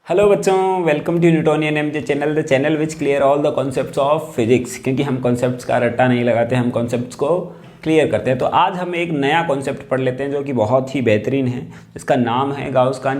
Hello बच्चों, welcome to Newtonian MJ channel, the channel which clear all the concepts of physics. क्योंकि हम concepts का रट्टा नहीं लगाते, हम कॉन्सेप्ट्स को क्लियर करते हैं। तो आज हम एक नया कॉन्सेप्ट पढ़ लेते हैं जो कि बहुत ही बेहतरीन है। इसका नाम है गाउस का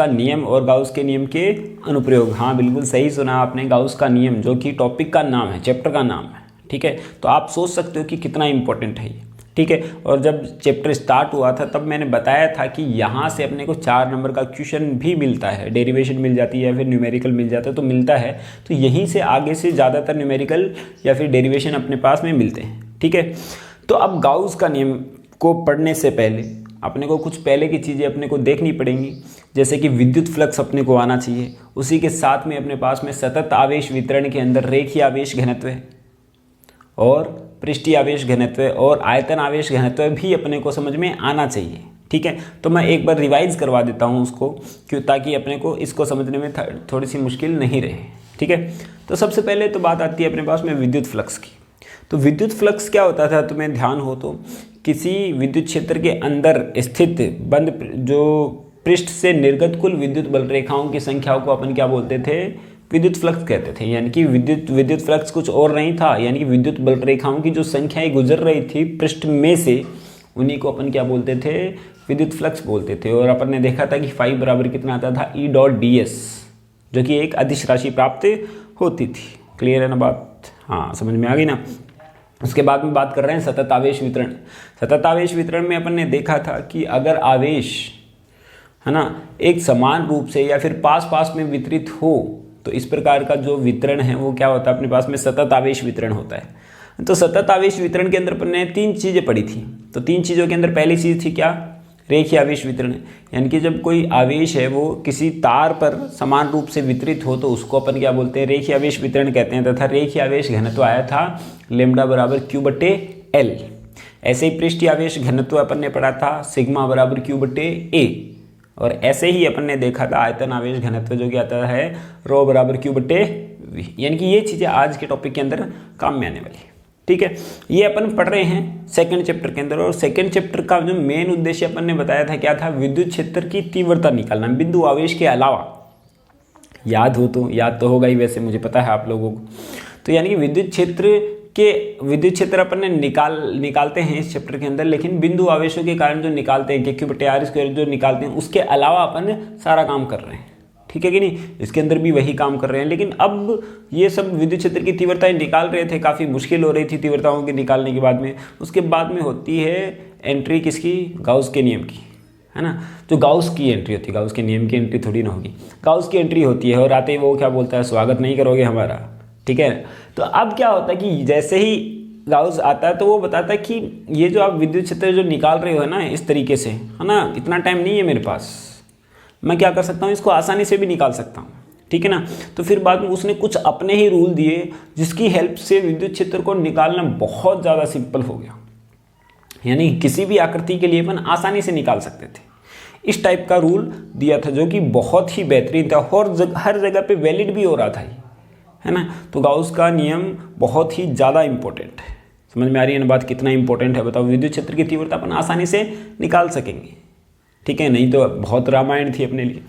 नियम और गाउस के नियम के अनुप्रयोग। हाँ, बिल्कुल सही सुना आपने, गाउस का नियम, जो कि टॉपिक का नाम है, चैप्टर का नाम है। ठीक है, तो आप सोच सकते हो कि कितना इंपॉर्टेंट है ये। ठीक है, और जब चैप्टर स्टार्ट हुआ था तब मैंने बताया था कि यहाँ से अपने को 4 नंबर का क्वेश्चन भी मिलता है, डेरिवेशन मिल जाती है या फिर न्यूमेरिकल मिल जाता है, तो मिलता है। तो यहीं से आगे से ज़्यादातर न्यूमेरिकल या फिर डेरिवेशन अपने पास में मिलते हैं। ठीक है, तो अब गाउस का नियम को पढ़ने से पहले अपने को कुछ पहले की चीज़ें अपने को देखनी पड़ेंगी, जैसे कि विद्युत फ्लक्स अपने को आना चाहिए। उसी के साथ में अपने पास में सतत आवेश वितरण के अंदर रेखीय आवेश घनत्व और पृष्ठीय आवेश घनत्व और आयतन आवेश घनत्व भी अपने को समझ में आना चाहिए। ठीक है, तो मैं एक बार रिवाइज करवा देता हूँ उसको, क्यों, ताकि अपने को इसको समझने में थोड़ी सी मुश्किल नहीं रहे। ठीक है, तो सबसे पहले तो बात आती है अपने पास में विद्युत फ्लक्स की। तो विद्युत फ्लक्स क्या होता था, तुम्हें ध्यान हो तो, किसी विद्युत क्षेत्र के अंदर स्थित बंद जो पृष्ठ से निर्गत कुल विद्युत बल रेखाओं की संख्या को अपन क्या बोलते थे, विद्युत फ्लक्स कहते थे। यानी कि विद्युत फ्लक्स कुछ और नहीं था, यानी कि विद्युत बल रेखाओं की जो संख्याएं गुजर रही थी पृष्ठ में से, उन्हीं को अपन क्या बोलते थे, विद्युत फ्लक्स बोलते थे। और अपन ने देखा था कि फाई बराबर कितना आता था, E.ds, जो कि एक अदिश राशि प्राप्त होती थी। क्लियर है ना बात? हाँ, समझ में आ गई ना। उसके बाद में बात कर रहे हैं सतत आवेश वितरण। सतत आवेश वितरण में अपन ने देखा था कि अगर आवेश है ना एक समान रूप से या फिर पास पास में वितरित हो, तो इस प्रकार का जो वितरण है वो क्या होता है, अपने पास में सतत आवेश वितरण होता है। तो सतत आवेश वितरण के अंदर अपन ने 3 चीज़ें पढ़ी थी। तो 3 चीज़ों के अंदर पहली चीज़ थी क्या, रेखीय आवेश वितरण। यानी कि जब कोई आवेश है वो किसी तार पर समान रूप से वितरित हो तो उसको अपन क्या बोलते हैं, रेखीय आवेश वितरण कहते हैं। तथा रेखीय आवेश घनत्व आया था लैम्ब्डा बराबर Q/L। ऐसे ही पृष्ठीय आवेश घनत्व अपन ने पढ़ा था सिग्मा बराबर Q/A। और ऐसे ही अपन ने देखा था आयतन आवेश घनत्व, जो कि आता है ρ बराबर Q/V। यानी कि ये चीज़ें आज के टॉपिक के अंदर काम में आने वाली है। ठीक है, ये अपन पढ़ रहे हैं सेकंड चैप्टर के अंदर। और सेकंड चैप्टर का जो मेन उद्देश्य अपन ने बताया था क्या था, विद्युत क्षेत्र की तीव्रता निकालना बिंदु आवेश के अलावा। याद तो होगा ही, वैसे मुझे पता है आप लोगों को। तो यानी कि विद्युत क्षेत्र अपन ने निकालते हैं इस चैप्टर के अंदर, लेकिन बिंदु आवेशों के कारण जो निकालते हैं, Q/R² जो निकालते हैं, उसके अलावा अपन सारा काम कर रहे हैं। ठीक है कि नहीं, इसके अंदर भी वही काम कर रहे हैं। लेकिन अब ये सब विद्युत क्षेत्र की तीव्रताएं निकाल रहे थे, काफ़ी मुश्किल हो रही थी तीव्रताओं के निकालने के बाद में। उसके बाद में होती है एंट्री किसकी, गाउस के नियम की, है ना। जो गाउस की एंट्री होती है, गाउस के नियम की एंट्री थोड़ी ना होगी, गाउस की एंट्री होती है। और आते ही वो क्या बोलता है, स्वागत नहीं करोगे हमारा। ठीक है, तो अब क्या होता है कि जैसे ही गाउस आता है तो वो बताता है कि ये जो आप विद्युत क्षेत्र जो निकाल रहे हो ना इस तरीके से, है ना, इतना टाइम नहीं है मेरे पास, मैं क्या कर सकता हूँ, इसको आसानी से भी निकाल सकता हूँ। ठीक है ना। तो फिर बाद में उसने कुछ अपने ही रूल दिए, जिसकी हेल्प से विद्युत क्षेत्र को निकालना बहुत ज़्यादा सिंपल हो गया। यानी किसी भी आकृति के लिए अपन आसानी से निकाल सकते थे। इस टाइप का रूल दिया था, जो कि बहुत ही बेहतरीन था और हर जगह पे वैलिड भी हो रहा था, है ना। तो गाउस का नियम बहुत ही ज़्यादा इंपॉर्टेंट है। समझ में आ रही है ना बात, कितना इंपॉर्टेंट है बताओ। विद्युत क्षेत्र की तीव्रता अपन आसानी से निकाल सकेंगे। ठीक है, नहीं तो बहुत रामायण थी अपने लिए।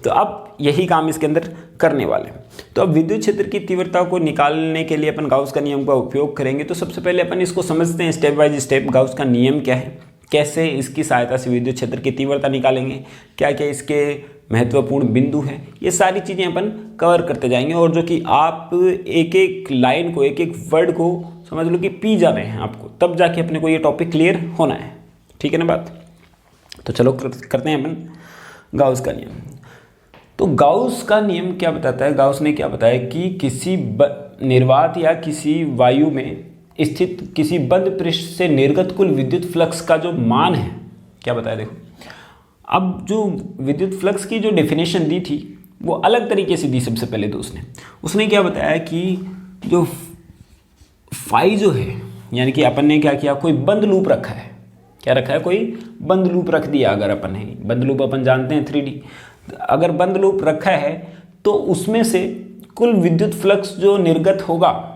तो अब यही काम इसके अंदर करने वाले हैं। तो अब विद्युत क्षेत्र की तीव्रता को निकालने के लिए अपन गाउस का नियम का उपयोग करेंगे। तो सबसे पहले अपन इसको समझते हैं स्टेप बाय स्टेप, गाउस का नियम क्या है, कैसे इसकी सहायता से विद्युत क्षेत्र की तीव्रता निकालेंगे, क्या क्या इसके महत्वपूर्ण बिंदु हैं, ये सारी चीज़ें अपन कवर करते जाएंगे। और जो कि आप एक एक लाइन को, एक एक वर्ड को समझ लो कि पी जा रहे हैं आपको, तब जाके अपने को ये टॉपिक क्लियर होना है। ठीक है ना बात। तो चलो करते हैं अपन गाउस का नियम। तो गाउस का नियम क्या बताता है, गाउस ने क्या बताया कि किसी निर्वात या किसी वायु में स्थित किसी बंद पृष्ठ से निर्गत कुल विद्युत फ्लक्स का जो मान है, क्या बताया देखो। अब जो विद्युत फ्लक्स की जो डेफिनेशन दी थी वो अलग तरीके से दी। सबसे पहले तो उसने क्या बताया कि जो फाई जो है, यानी कि अपन ने क्या किया, कोई बंद लूप रखा है। क्या रखा है, कोई बंद लूप रख दिया। अगर अपन है, बंद लूप अपन जानते हैं 3D, अगर बंद लूप रखा है तो उसमें से कुल विद्युत फ्लक्स जो निर्गत होगा,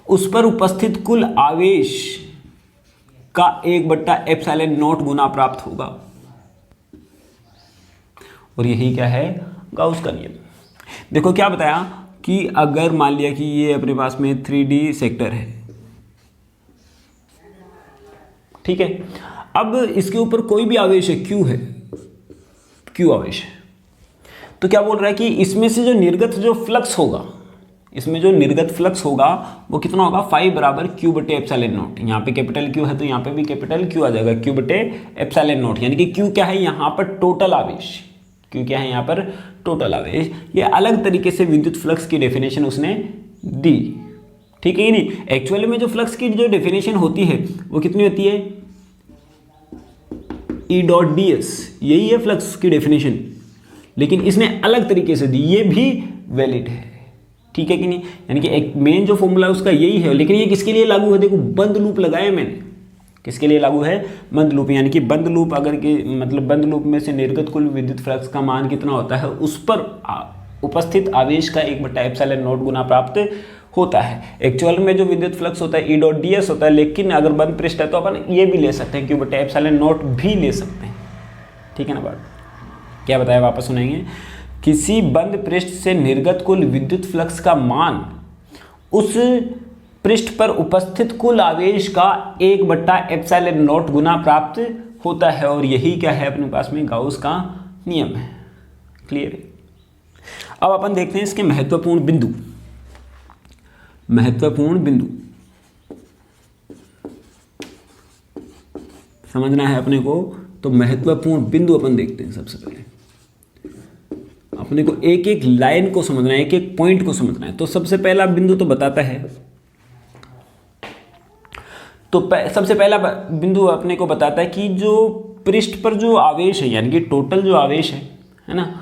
उस पर उपस्थित कुल आवेश का 1/ε0 गुना प्राप्त होगा। और यही क्या है, गाउस का नियम। देखो क्या बताया कि अगर मान लिया कि ये अपने पास में 3D सेक्टर है, ठीक है, अब इसके ऊपर कोई भी आवेश है, Q है, Q आवेश है, तो क्या बोल रहा है कि इसमें से जो निर्गत जो फ्लक्स होगा, इसमें जो निर्गत फ्लक्स होगा वो कितना होगा, फाई बराबर Q बटे एप्सिलॉन नॉट। यहाँ पे कैपिटल Q है तो यहाँ पे भी कैपिटल Q आ जाएगा, Q बटे एप्सिलॉन नॉट, यानी कि Q क्या है यहाँ पर, टोटल आवेश। Q क्या है यहाँ पर, टोटल आवेश। ये अलग तरीके से विद्युत फ्लक्स की डेफिनेशन उसने दी, ठीक है कि नहीं। एक्चुअली में जो फ्लक्स की जो डेफिनेशन होती है वो कितनी होती है, E डॉट ds, यही है फ्लक्स की डेफिनेशन, लेकिन इसने अलग तरीके से दी, ये भी वैलिड है, ठीक है कि नहीं। यानी कि एक मेन जो फॉर्मूला है उसका यही है, लेकिन ये किसके लिए लागू है, देखो बंद लूप लगाया मैंने, किसके लिए लागू है, बंद लूप। यानी कि बंद लूप अगर के मतलब बंद लूप में से निर्गत कुल विद्युत फ्लक्स का मान कितना होता है, उस पर उपस्थित आवेश का 1/ε0 गुना प्राप्त होता है। एक्चुअल में जो विद्युत फ्लक्स होता है E डॉट ds होता है, लेकिन अगर बंद पृष्ठ है तो अपन ये भी ले सकते हैं, Q/ε0 भी ले सकते हैं, ठीक है ना। बात क्या बताया, वापस सुनेंगे। किसी बंद पृष्ठ से निर्गत कुल विद्युत फ्लक्स का मान उस पृष्ठ पर उपस्थित कुल आवेश का 1/ε0 गुना प्राप्त होता है, और यही क्या है अपने पास में, गाउस का नियम है। क्लियर है। अब अपन देखते हैं इसके महत्वपूर्ण बिंदु। महत्वपूर्ण बिंदु समझना है अपने को, तो महत्वपूर्ण बिंदु अपन देखते हैं। सबसे पहले अपने को एक एक लाइन को समझना है, एक एक पॉइंट को समझना है। तो सबसे पहला बिंदु तो बताता है, तो सबसे पहला बिंदु अपने को बताता है कि जो पृष्ठ पर जो आवेश है, यानी कि टोटल जो आवेश है ना,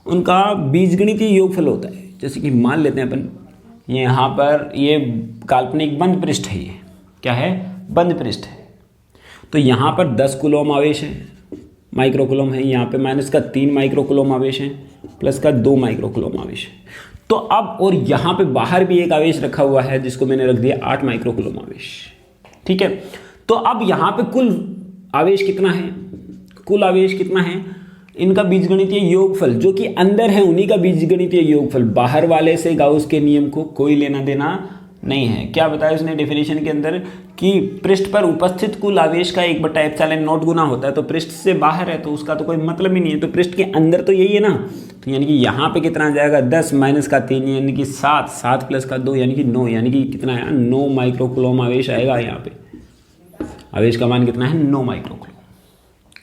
उनका बीजगणितीय योगफल होता है। जैसे कि मान लेते हैं अपन यहाँ पर ये काल्पनिक बंद पृष्ठ है, ये क्या है, बंद पृष्ठ है। तो यहाँ पर 10 कूलम आवेश है, माइक्रो कूलम है, यहाँ पे माइनस का 3 माइक्रो कूलम आवेश है, प्लस का 2 माइक्रो कूलम आवेश है। तो अब और यहाँ पे बाहर भी एक आवेश रखा हुआ है जिसको मैंने रख दिया 8 माइक्रो कूलम आवेश, ठीक है। तो अब यहाँ पे कुल आवेश कितना है, कुल आवेश कितना है, इनका बीजगणितीय योगफल जो कि अंदर है उन्हीं का बीजगणितीय योगफल, बाहर वाले से गाउस के नियम को कोई लेना देना नहीं है। क्या बताया उसने डेफिनेशन के अंदर कि पृष्ठ पर उपस्थित कुल आवेश का 1/ε0 गुना होता है, तो पृष्ठ से बाहर है तो उसका तो कोई मतलब ही नहीं है। तो पृष्ठ के अंदर तो यही है ना, तो यानी कि यहाँ पे कितना आ जाएगा, 10 माइनस का 3 यानी कि 7, 7 प्लस का 2 यानी कि 9, यानी कि कितना है, 9 माइक्रो कूलम आवेश आएगा। यहाँ पे आवेश का मान कितना है, 9 माइक्रो कूलम।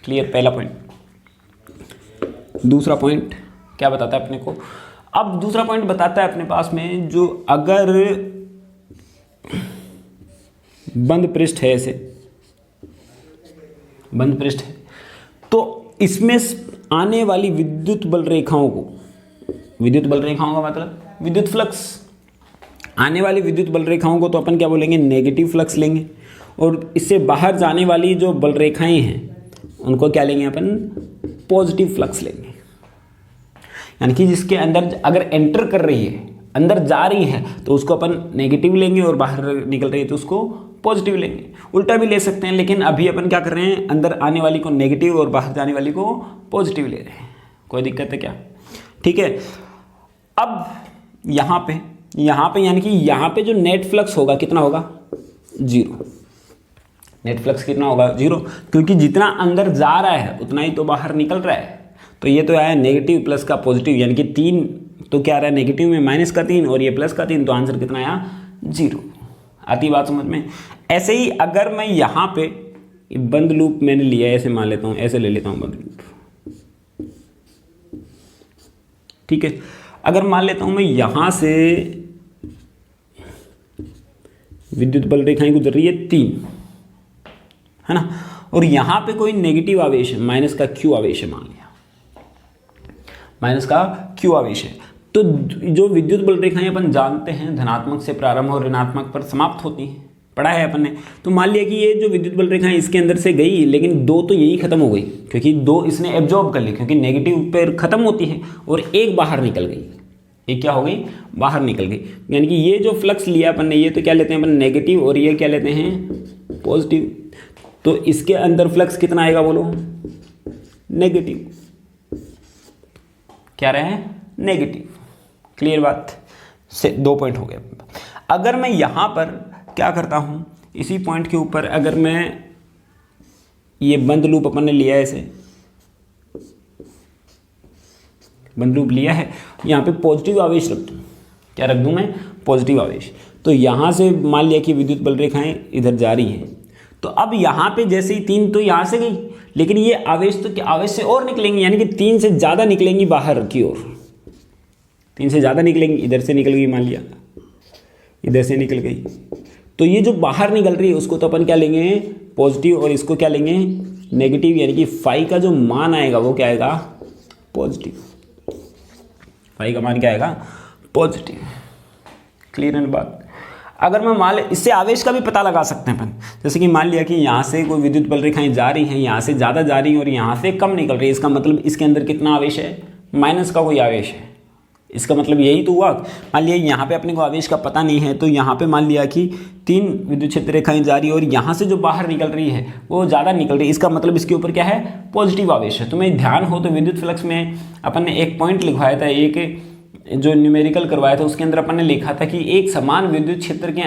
क्लियर, पहला पॉइंट। दूसरा पॉइंट क्या बताता है अपने को, अब दूसरा पॉइंट बताता है अपने पास में, जो अगर बंद पृष्ठ है, ऐसे बंद पृष्ठ है, तो इसमें आने वाली विद्युत बल रेखाओं को, विद्युत बल रेखाओं का मतलब विद्युत फ्लक्स, आने वाली विद्युत बल रेखाओं को तो अपन क्या बोलेंगे, नेगेटिव फ्लक्स लेंगे, और इससे बाहर जाने वाली जो बल रेखाएं हैं उनको क्या लेंगे अपन, पॉजिटिव फ्लक्स लेंगे। यानी कि जिसके अंदर अगर एंटर कर रही है, अंदर जा रही है, तो उसको अपन नेगेटिव लेंगे, और बाहर निकल रही है तो उसको पॉजिटिव लेंगे। उल्टा भी ले सकते हैं, लेकिन अभी अपन क्या कर रहे हैं, अंदर आने वाली को नेगेटिव और बाहर जाने वाली को पॉजिटिव ले रहे हैं। कोई दिक्कत है क्या, ठीक है। अब यहाँ पे यानी कि यहाँ पे जो नेट फ्लक्स होगा कितना होगा, 0। नेट फ्लक्स कितना होगा, 0, क्योंकि जितना अंदर जा रहा है उतना ही तो बाहर निकल रहा है। तो ये तो आया नेगेटिव प्लस का पॉजिटिव, यानी कि 3 तो क्या आ रहा है, नेगेटिव में माइनस का 3 और ये प्लस का 3, तो आंसर कितना आया, 0। आती बात समझ में। ऐसे ही अगर मैं यहाँ पे बंद लूप मैंने लिया, ऐसे मान लेता हूँ, ऐसे ले लेता हूँ बंद लूप, ठीक है। अगर मान लेता हूँ मैं यहाँ से विद्युत बल रेखाएं गुजर रही है 3, है ना, और यहाँ पे कोई नेगेटिव आवेश है, माइनस का Q आवेश है, मान लिया माइनस का Q आवेश है। तो जो विद्युत बल रेखाएं अपन जानते हैं धनात्मक से प्रारंभ और ऋणात्मक पर समाप्त होती हैं, पढ़ा है अपन ने। तो मान लिया कि ये जो विद्युत बल रेखाएं इसके अंदर से गई, लेकिन 2 तो यही खत्म हो गई, क्योंकि 2 इसने एब्जॉर्ब कर ली, क्योंकि नेगेटिव पर खत्म होती है, और एक बाहर निकल गई, एक क्या हो गई, बाहर निकल गई। यानी कि ये जो फ्लक्स लिया अपन ने, ये तो क्या लेते हैं अपन, नेगेटिव, और ये क्या लेते हैं, पॉजिटिव। तो इसके अंदर फ्लक्स कितना आएगा बोलो, नेगेटिव। क्या रहे हैं, नेगेटिव। क्लियर बात, से 2 पॉइंट हो गए। अगर मैं यहाँ पर क्या करता हूँ, इसी पॉइंट के ऊपर अगर मैं ये बंद लूप अपन ने लिया है, ऐसे बंद लूप लिया है, यहाँ पे पॉजिटिव आवेश रख दूँ, क्या रख दूँ मैं, पॉजिटिव आवेश। तो यहाँ से मान लिया कि विद्युत बल रेखाएं इधर जा रही हैं, तो अब यहाँ पे जैसे ही 3 तो यहाँ से गई, लेकिन ये आवेश तो क्या आवेश से और निकलेंगी, यानी कि 3 से ज़्यादा निकलेंगी बाहर की ओर, 3 से ज़्यादा निकलेंगी, इधर से निकल गई, मान लिया इधर से निकल गई, तो ये जो बाहर निकल रही है उसको तो अपन क्या लेंगे, पॉजिटिव, और इसको क्या लेंगे, नेगेटिव, यानी कि फाई का जो मान आएगा वो क्या आएगा, पॉजिटिव। फाई का मान क्या आएगा, पॉजिटिव। क्लियर है बात। अगर मैं मान इससे आवेश का भी पता लगा सकते हैं अपन, जैसे कि मान लिया कि यहाँ से कोई विद्युत बल रेखाएं जा रही हैं, यहाँ से ज़्यादा जा रही हैं और यहाँ से कम निकल रही है, इसका मतलब इसके अंदर कितना आवेश है, माइनस का कोई आवेश है। इसका मतलब यही तो हुआ। मान लिया यहाँ पे अपने को आवेश का पता नहीं है, तो यहाँ पे मान लिया कि 3 विद्युत क्षेत्र रेखाएं जा रही है और यहाँ से जो बाहर निकल रही है वो ज़्यादा निकल रही है, इसका मतलब इसके ऊपर क्या है, पॉजिटिव आवेश है। तुम्हें ध्यान हो तो विद्युत फ्लक्स में अपन ने एक पॉइंट लिखवाया था, एक जो न्यूमेरिकल करवाया था उसके अंदर अपन ने लिखा था कि एक समान विद्युत क्षेत्र के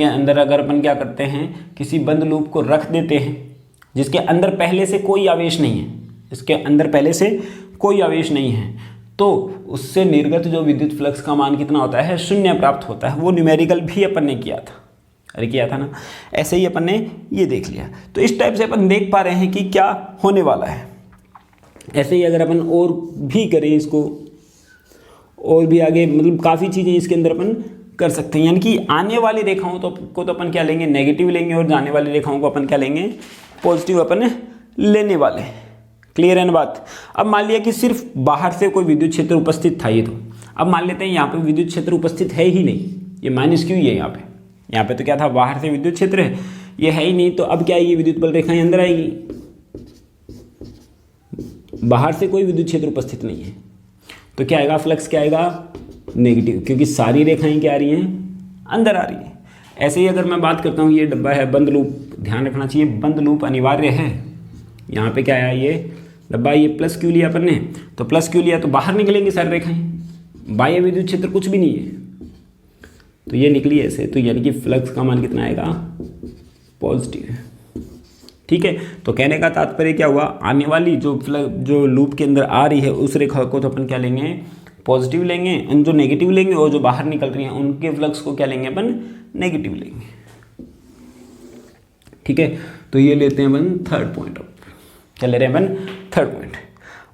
अंदर अगर अपन क्या करते हैं, किसी बंद लूप को रख देते हैं जिसके अंदर पहले से कोई आवेश नहीं है, इसके अंदर पहले से कोई आवेश नहीं है, तो उससे निर्गत जो विद्युत फ्लक्स का मान कितना होता है, 0 प्राप्त होता है। वो न्यूमेरिकल भी अपन ने किया था, अरे किया था ना, ऐसे ही अपन ने ये देख लिया। तो इस टाइप से अपन देख पा रहे हैं कि क्या होने वाला है। ऐसे ही अगर अपन और भी करें इसको, और भी आगे मतलब काफ़ी चीज़ें इसके अंदर अपन कर सकते हैं, यानी कि आने वाली रेखाओं को तो अपन क्या लेंगे, नेगेटिव लेंगे, और जाने वाली रेखाओं को अपन क्या लेंगे, पॉजिटिव अपन लेने वाले। क्लियर है ना बात। अब मान लिया कि सिर्फ बाहर से कोई विद्युत क्षेत्र उपस्थित था, ये तो अब मान लेते हैं यहाँ पे विद्युत क्षेत्र उपस्थित है ही नहीं, ये माइनस क्यू ही है यहाँ पे तो क्या था, बाहर से विद्युत क्षेत्र है, ये है ही नहीं, तो अब क्या आएगी, विद्युत बल रेखाएं अंदर आएगी, बाहर से कोई विद्युत क्षेत्र उपस्थित नहीं है, तो क्या आएगा, फ्लक्स क्या आएगा, नेगेटिव, क्योंकि सारी रेखाएं क्या आ रही हैं, अंदर आ रही है। ऐसे ही अगर मैं बात करता हूँ, ये डब्बा है बंद लूप, ध्यान रखना चाहिए बंद लूप अनिवार्य है। यहाँ पे क्या आया, ये डब्बा, ये प्लस क्यू लिया अपन ने, तो प्लस क्यू लिया तो बाहर निकलेंगे सारी रेखाएं, बाह्य विद्युत क्षेत्र कुछ भी नहीं है, तो ये निकली ऐसे, तो यानी कि फ्लक्स का मान कितना आएगा, पॉजिटिव। ठीक है, तो कहने का तात्पर्य क्या हुआ, आने वाली जो लूप के अंदर आ रही है उस रेखा को तो अपन क्या लेंगे, पॉजिटिव लेंगे, जो नेगेटिव लेंगे, और जो बाहर निकल रही हैं उनके फ्लक्स को क्या लेंगे अपन, नेगेटिव लेंगे। ठीक है, तो ये लेते हैं अपन थर्ड पॉइंट। अब क्या ले रहे हैं अपन, थर्ड पॉइंट।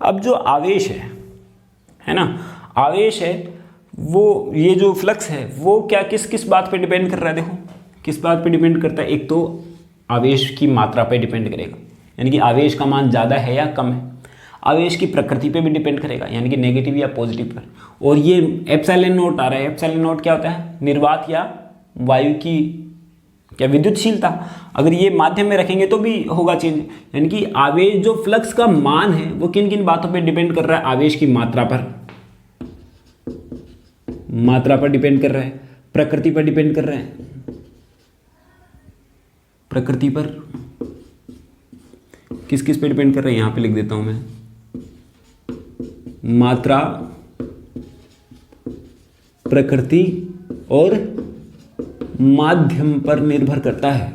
अब जो आवेश है ना, आवेश है वो, ये जो फ्लक्स है वो क्या किस बात पे डिपेंड कर रहा है, देखो किस बात पे डिपेंड करता है, एक तो आवेश की मात्रा पे डिपेंड करेगा, यानी कि आवेश का मान ज़्यादा है या कम है, आवेश की प्रकृति पे भी डिपेंड करेगा, यानी कि नेगेटिव या पॉजिटिव पर, और ये एप्सिलॉन नॉट आ रहा है, एप्सिलॉन नॉट क्या होता है, निर्वात या वायु की क्या विद्युतशीलता, अगर ये माध्यम में रखेंगे तो भी होगा चेंज, यानी कि आवेश जो फ्लक्स का मान है वो किन किन बातों पे डिपेंड कर रहा है, आवेश की मात्रा पर डिपेंड कर रहा है, प्रकृति पर डिपेंड कर रहा है, प्रकृति पर किस पे डिपेंड कर रहा है, यहां पे लिख देता हूं मैं, मात्रा, प्रकृति और माध्यम पर निर्भर करता है।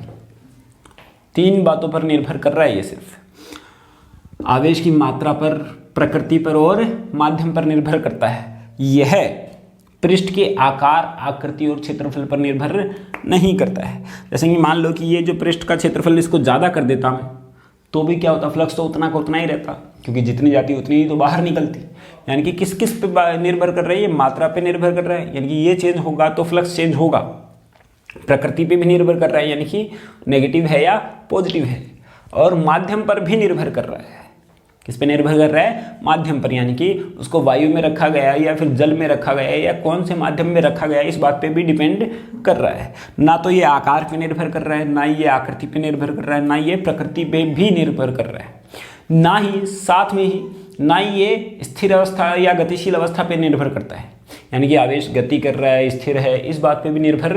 3 बातों पर निर्भर कर रहा है ये, सिर्फ आवेश की मात्रा पर, प्रकृति पर और माध्यम पर निर्भर करता है। यह पृष्ठ के आकार, आकृति और क्षेत्रफल पर निर्भर नहीं करता है। जैसे कि मान लो कि ये जो पृष्ठ का क्षेत्रफल इसको ज़्यादा कर देता मैं, तो भी क्या होता, फ्लक्स तो उतना का उतना ही रहता, क्योंकि जितनी जाती उतनी ही तो बाहर निकलती। यानी कि किस पे निर्भर कर रहा है, ये मात्रा पे निर्भर कर रहा है, यानी कि ये चेंज होगा तो फ्लक्स चेंज होगा। प्रकृति पे भी निर्भर कर रहा है, यानी कि नेगेटिव है या पॉजिटिव है, और माध्यम पर भी निर्भर कर रहा है। किस पे निर्भर कर रहा है, माध्यम पर, यानी कि उसको वायु में रखा गया है या फिर जल में रखा गया है या कौन से माध्यम में रखा गया है, इस बात पे भी डिपेंड कर रहा है। ना तो ये आकार पे निर्भर कर रहा है, ना ये आकृति पे निर्भर कर रहा है, ना ये प्रकृति पे भी निर्भर कर रहा है, ना ही साथ में ही ना ही ये स्थिर अवस्था या गतिशील अवस्था पे निर्भर करता है, यानी कि आवेश गति कर रहा है, स्थिर है, इस बात पे भी निर्भर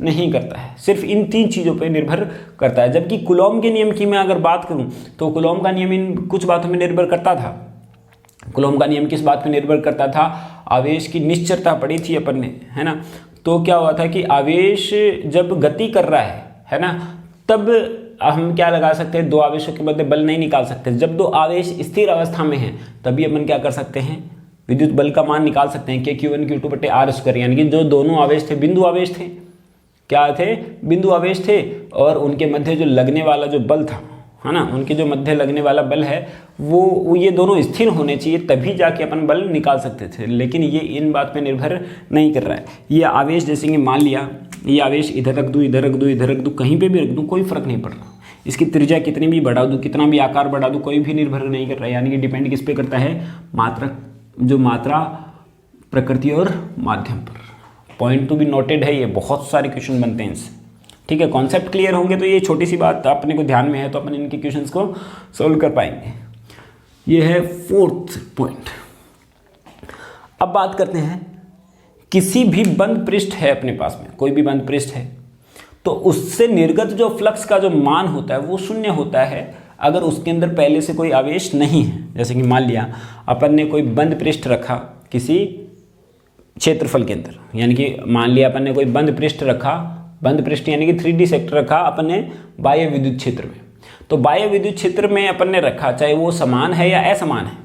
नहीं करता है, सिर्फ इन 3 चीज़ों पे निर्भर करता है। जबकि कूलॉम के नियम की मैं अगर बात करूं तो कूलॉम का नियम इन कुछ बातों में निर्भर करता था, कूलॉम का नियम किस बात पे निर्भर करता था? आवेश की निश्चरता पढ़ी थी अपन ने, है ना। तो क्या हुआ था कि आवेश जब गति कर रहा है ना, तब हम क्या लगा सकते हैं, दो आवेशों के मध्य बल नहीं निकाल सकते। जब दो आवेश स्थिर अवस्था में हैं तभी अपन क्या कर सकते हैं, विद्युत बल का मान निकाल सकते हैं, Q1 Q2 बटे R स्क्वायर। यानी कि जो दोनों आवेश थे बिंदु आवेश थे, क्या थे, बिंदु आवेश थे, और उनके मध्य जो लगने वाला जो बल था, है ना, उनके जो मध्य लगने वाला बल है वो ये दोनों स्थिर होने चाहिए, तभी जाके अपन बल निकाल सकते थे। लेकिन ये इन बात पे निर्भर नहीं कर रहा है। ये आवेश जैसे कि मान लिया ये आवेश इधर रख दूँ, इधर रख दूँ, इधर रख दूँ, कहीं पे भी रख दूँ, कोई फर्क नहीं पड़ रहा। इसकी त्रिज्या कितनी भी बढ़ा दूँ, कितना भी आकार बढ़ा दूँ, कोई भी निर्भर नहीं कर रहा है। यानी कि डिपेंड किस पे करता है, मात्रा, प्रकृति और माध्यम पर। पॉइंट टू बी नोटेड है, ये बहुत सारे क्वेश्चन बनते हैं इससे, ठीक है। कॉन्सेप्ट क्लियर होंगे तो ये छोटी सी बात अपने को ध्यान में है तो अपन इनके क्वेश्चंस को सोल्व कर पाएंगे। ये है 4th पॉइंट। अब बात करते हैं, किसी भी बंद पृष्ठ है अपने पास में, कोई भी बंद पृष्ठ है, तो उससे निर्गत जो फ्लक्स का जो मान होता है वो शून्य होता है अगर उसके अंदर पहले से कोई आवेश नहीं है। जैसे कि मान लिया अपन ने कोई बंद पृष्ठ रखा किसी क्षेत्रफल के अंदर, यानी कि मान लिया अपन ने कोई बंद पृष्ठ रखा, बंद पृष्ठ यानी कि 3D सेक्टर रखा अपन ने बाह्य विद्युत क्षेत्र में। तो बाह्य विद्युत क्षेत्र में अपन ने रखा, चाहे वो समान है या असमान है,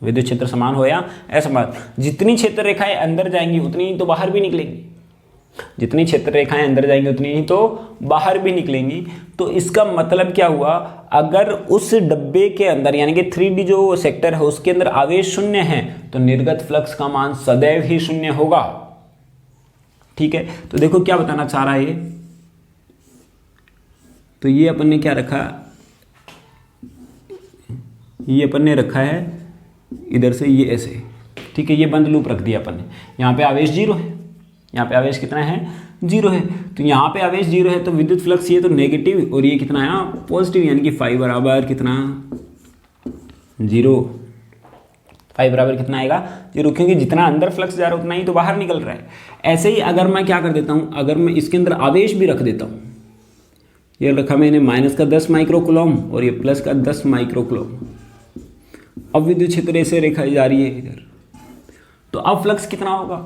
विद्युत क्षेत्र समान हो या असमान, जितनी क्षेत्र रेखाएं अंदर जाएंगी उतनी ही तो बाहर भी निकलेंगी, जितनी क्षेत्र रेखाएं अंदर जाएंगी उतनी ही तो बाहर भी निकलेंगी। तो इसका मतलब क्या हुआ, अगर उस डब्बे के अंदर यानी कि 3D जो सेक्टर है उसके अंदर आवेश शून्य है तो निर्गत फ्लक्स का मान सदैव ही शून्य होगा, ठीक है। तो देखो क्या बताना चाह रहा है ये, तो ये अपन ने क्या रखा, ये अपन ने रखा है इधर से ये ऐसे, ठीक है, ये बंद लूप रख दिया अपन ने। यहाँ पे आवेश 0 है, यहाँ पे आवेश कितना है, 0 है। तो यहाँ पे आवेश 0 है तो विद्युत फ्लक्स ये तो नेगेटिव और ये कितना आया, पॉजिटिव, यानी कि फाई बराबर कितना, 0। फाई बराबर कितना आएगा, 0, क्योंकि जितना अंदर फ्लक्स जा रहा है उतना ही तो बाहर निकल रहा है। ऐसे ही अगर मैं क्या कर देता हूँ, अगर मैं इसके अंदर आवेश भी रख देता हूँ, ये रखा मैंने माइनस का 10 माइक्रोकूलम और ये प्लस का 10 माइक्रोकूलम, अब विद्युत क्षेत्र ऐसे रेखा जा रही है इधर, तो अब फ्लक्स कितना होगा,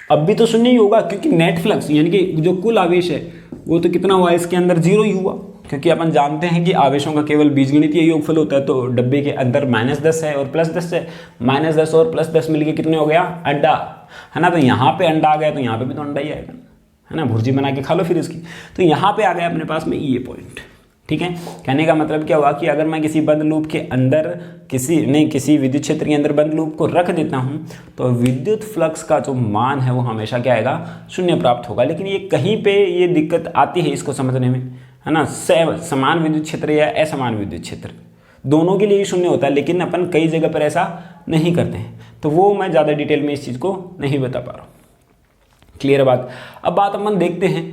अब भी तो शून्य ही होगा, क्योंकि नेट फ्लक्स यानी कि जो कुल आवेश है वो तो कितना हुआ, इसके अंदर 0 ही हुआ, क्योंकि अपन जानते हैं कि आवेशों का केवल बीजगणितीय योगफल होता है। तो डब्बे के अंदर -10 है और +10 है, -10 और +10 मिलके कितने हो गया, अंडा, है ना। तो यहाँ पे अंडा आ गया तो यहाँ पे भी तो अंडा ही आएगा, है ना, भुर्जी बना के खा लो फिर इसकी। तो यहाँ पे आ गया अपने पास में ये पॉइंट, ठीक है। कहने का मतलब क्या हुआ कि अगर मैं किसी बंद लूप के अंदर किसी विद्युत क्षेत्र के अंदर बंद लूप को रख देता हूं तो विद्युत फ्लक्स का जो मान है वो हमेशा क्या आएगा, शून्य प्राप्त होगा। लेकिन ये कहीं पे ये दिक्कत आती है इसको समझने में, है ना। समान विद्युत क्षेत्र या असमान विद्युत क्षेत्र दोनों के लिए ही शून्य होता है, लेकिन अपन कई जगह पर ऐसा नहीं करते हैं, तो वो मैं ज़्यादा डिटेल में इस चीज़ को नहीं बता पा रहा हूँ। क्लियर बात। अब बात अपन देखते हैं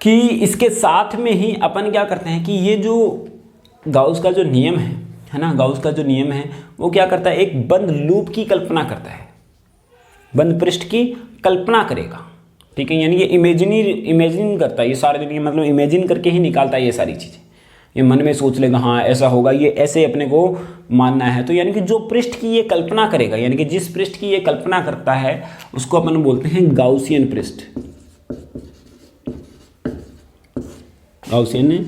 कि इसके साथ में ही अपन क्या करते हैं कि ये जो गाउस का जो नियम है ना, गाउस का जो नियम है वो क्या करता है, एक बंद लूप की कल्पना करता है, बंद पृष्ठ की कल्पना करेगा, ठीक है। यानी कि इमेजिन करता है ये सारे दिन, मतलब इमेजिन करके ही निकालता है ये सारी चीज़ें, ये मन में सोच लेगा हाँ ऐसा होगा, ये ऐसे अपने को मानना है। तो यानी कि जो पृष्ठ की ये कल्पना करेगा, यानी कि जिस पृष्ठ की ये कल्पना करता है उसको अपन बोलते हैं गाउसियन पृष्ठ, गाउसियन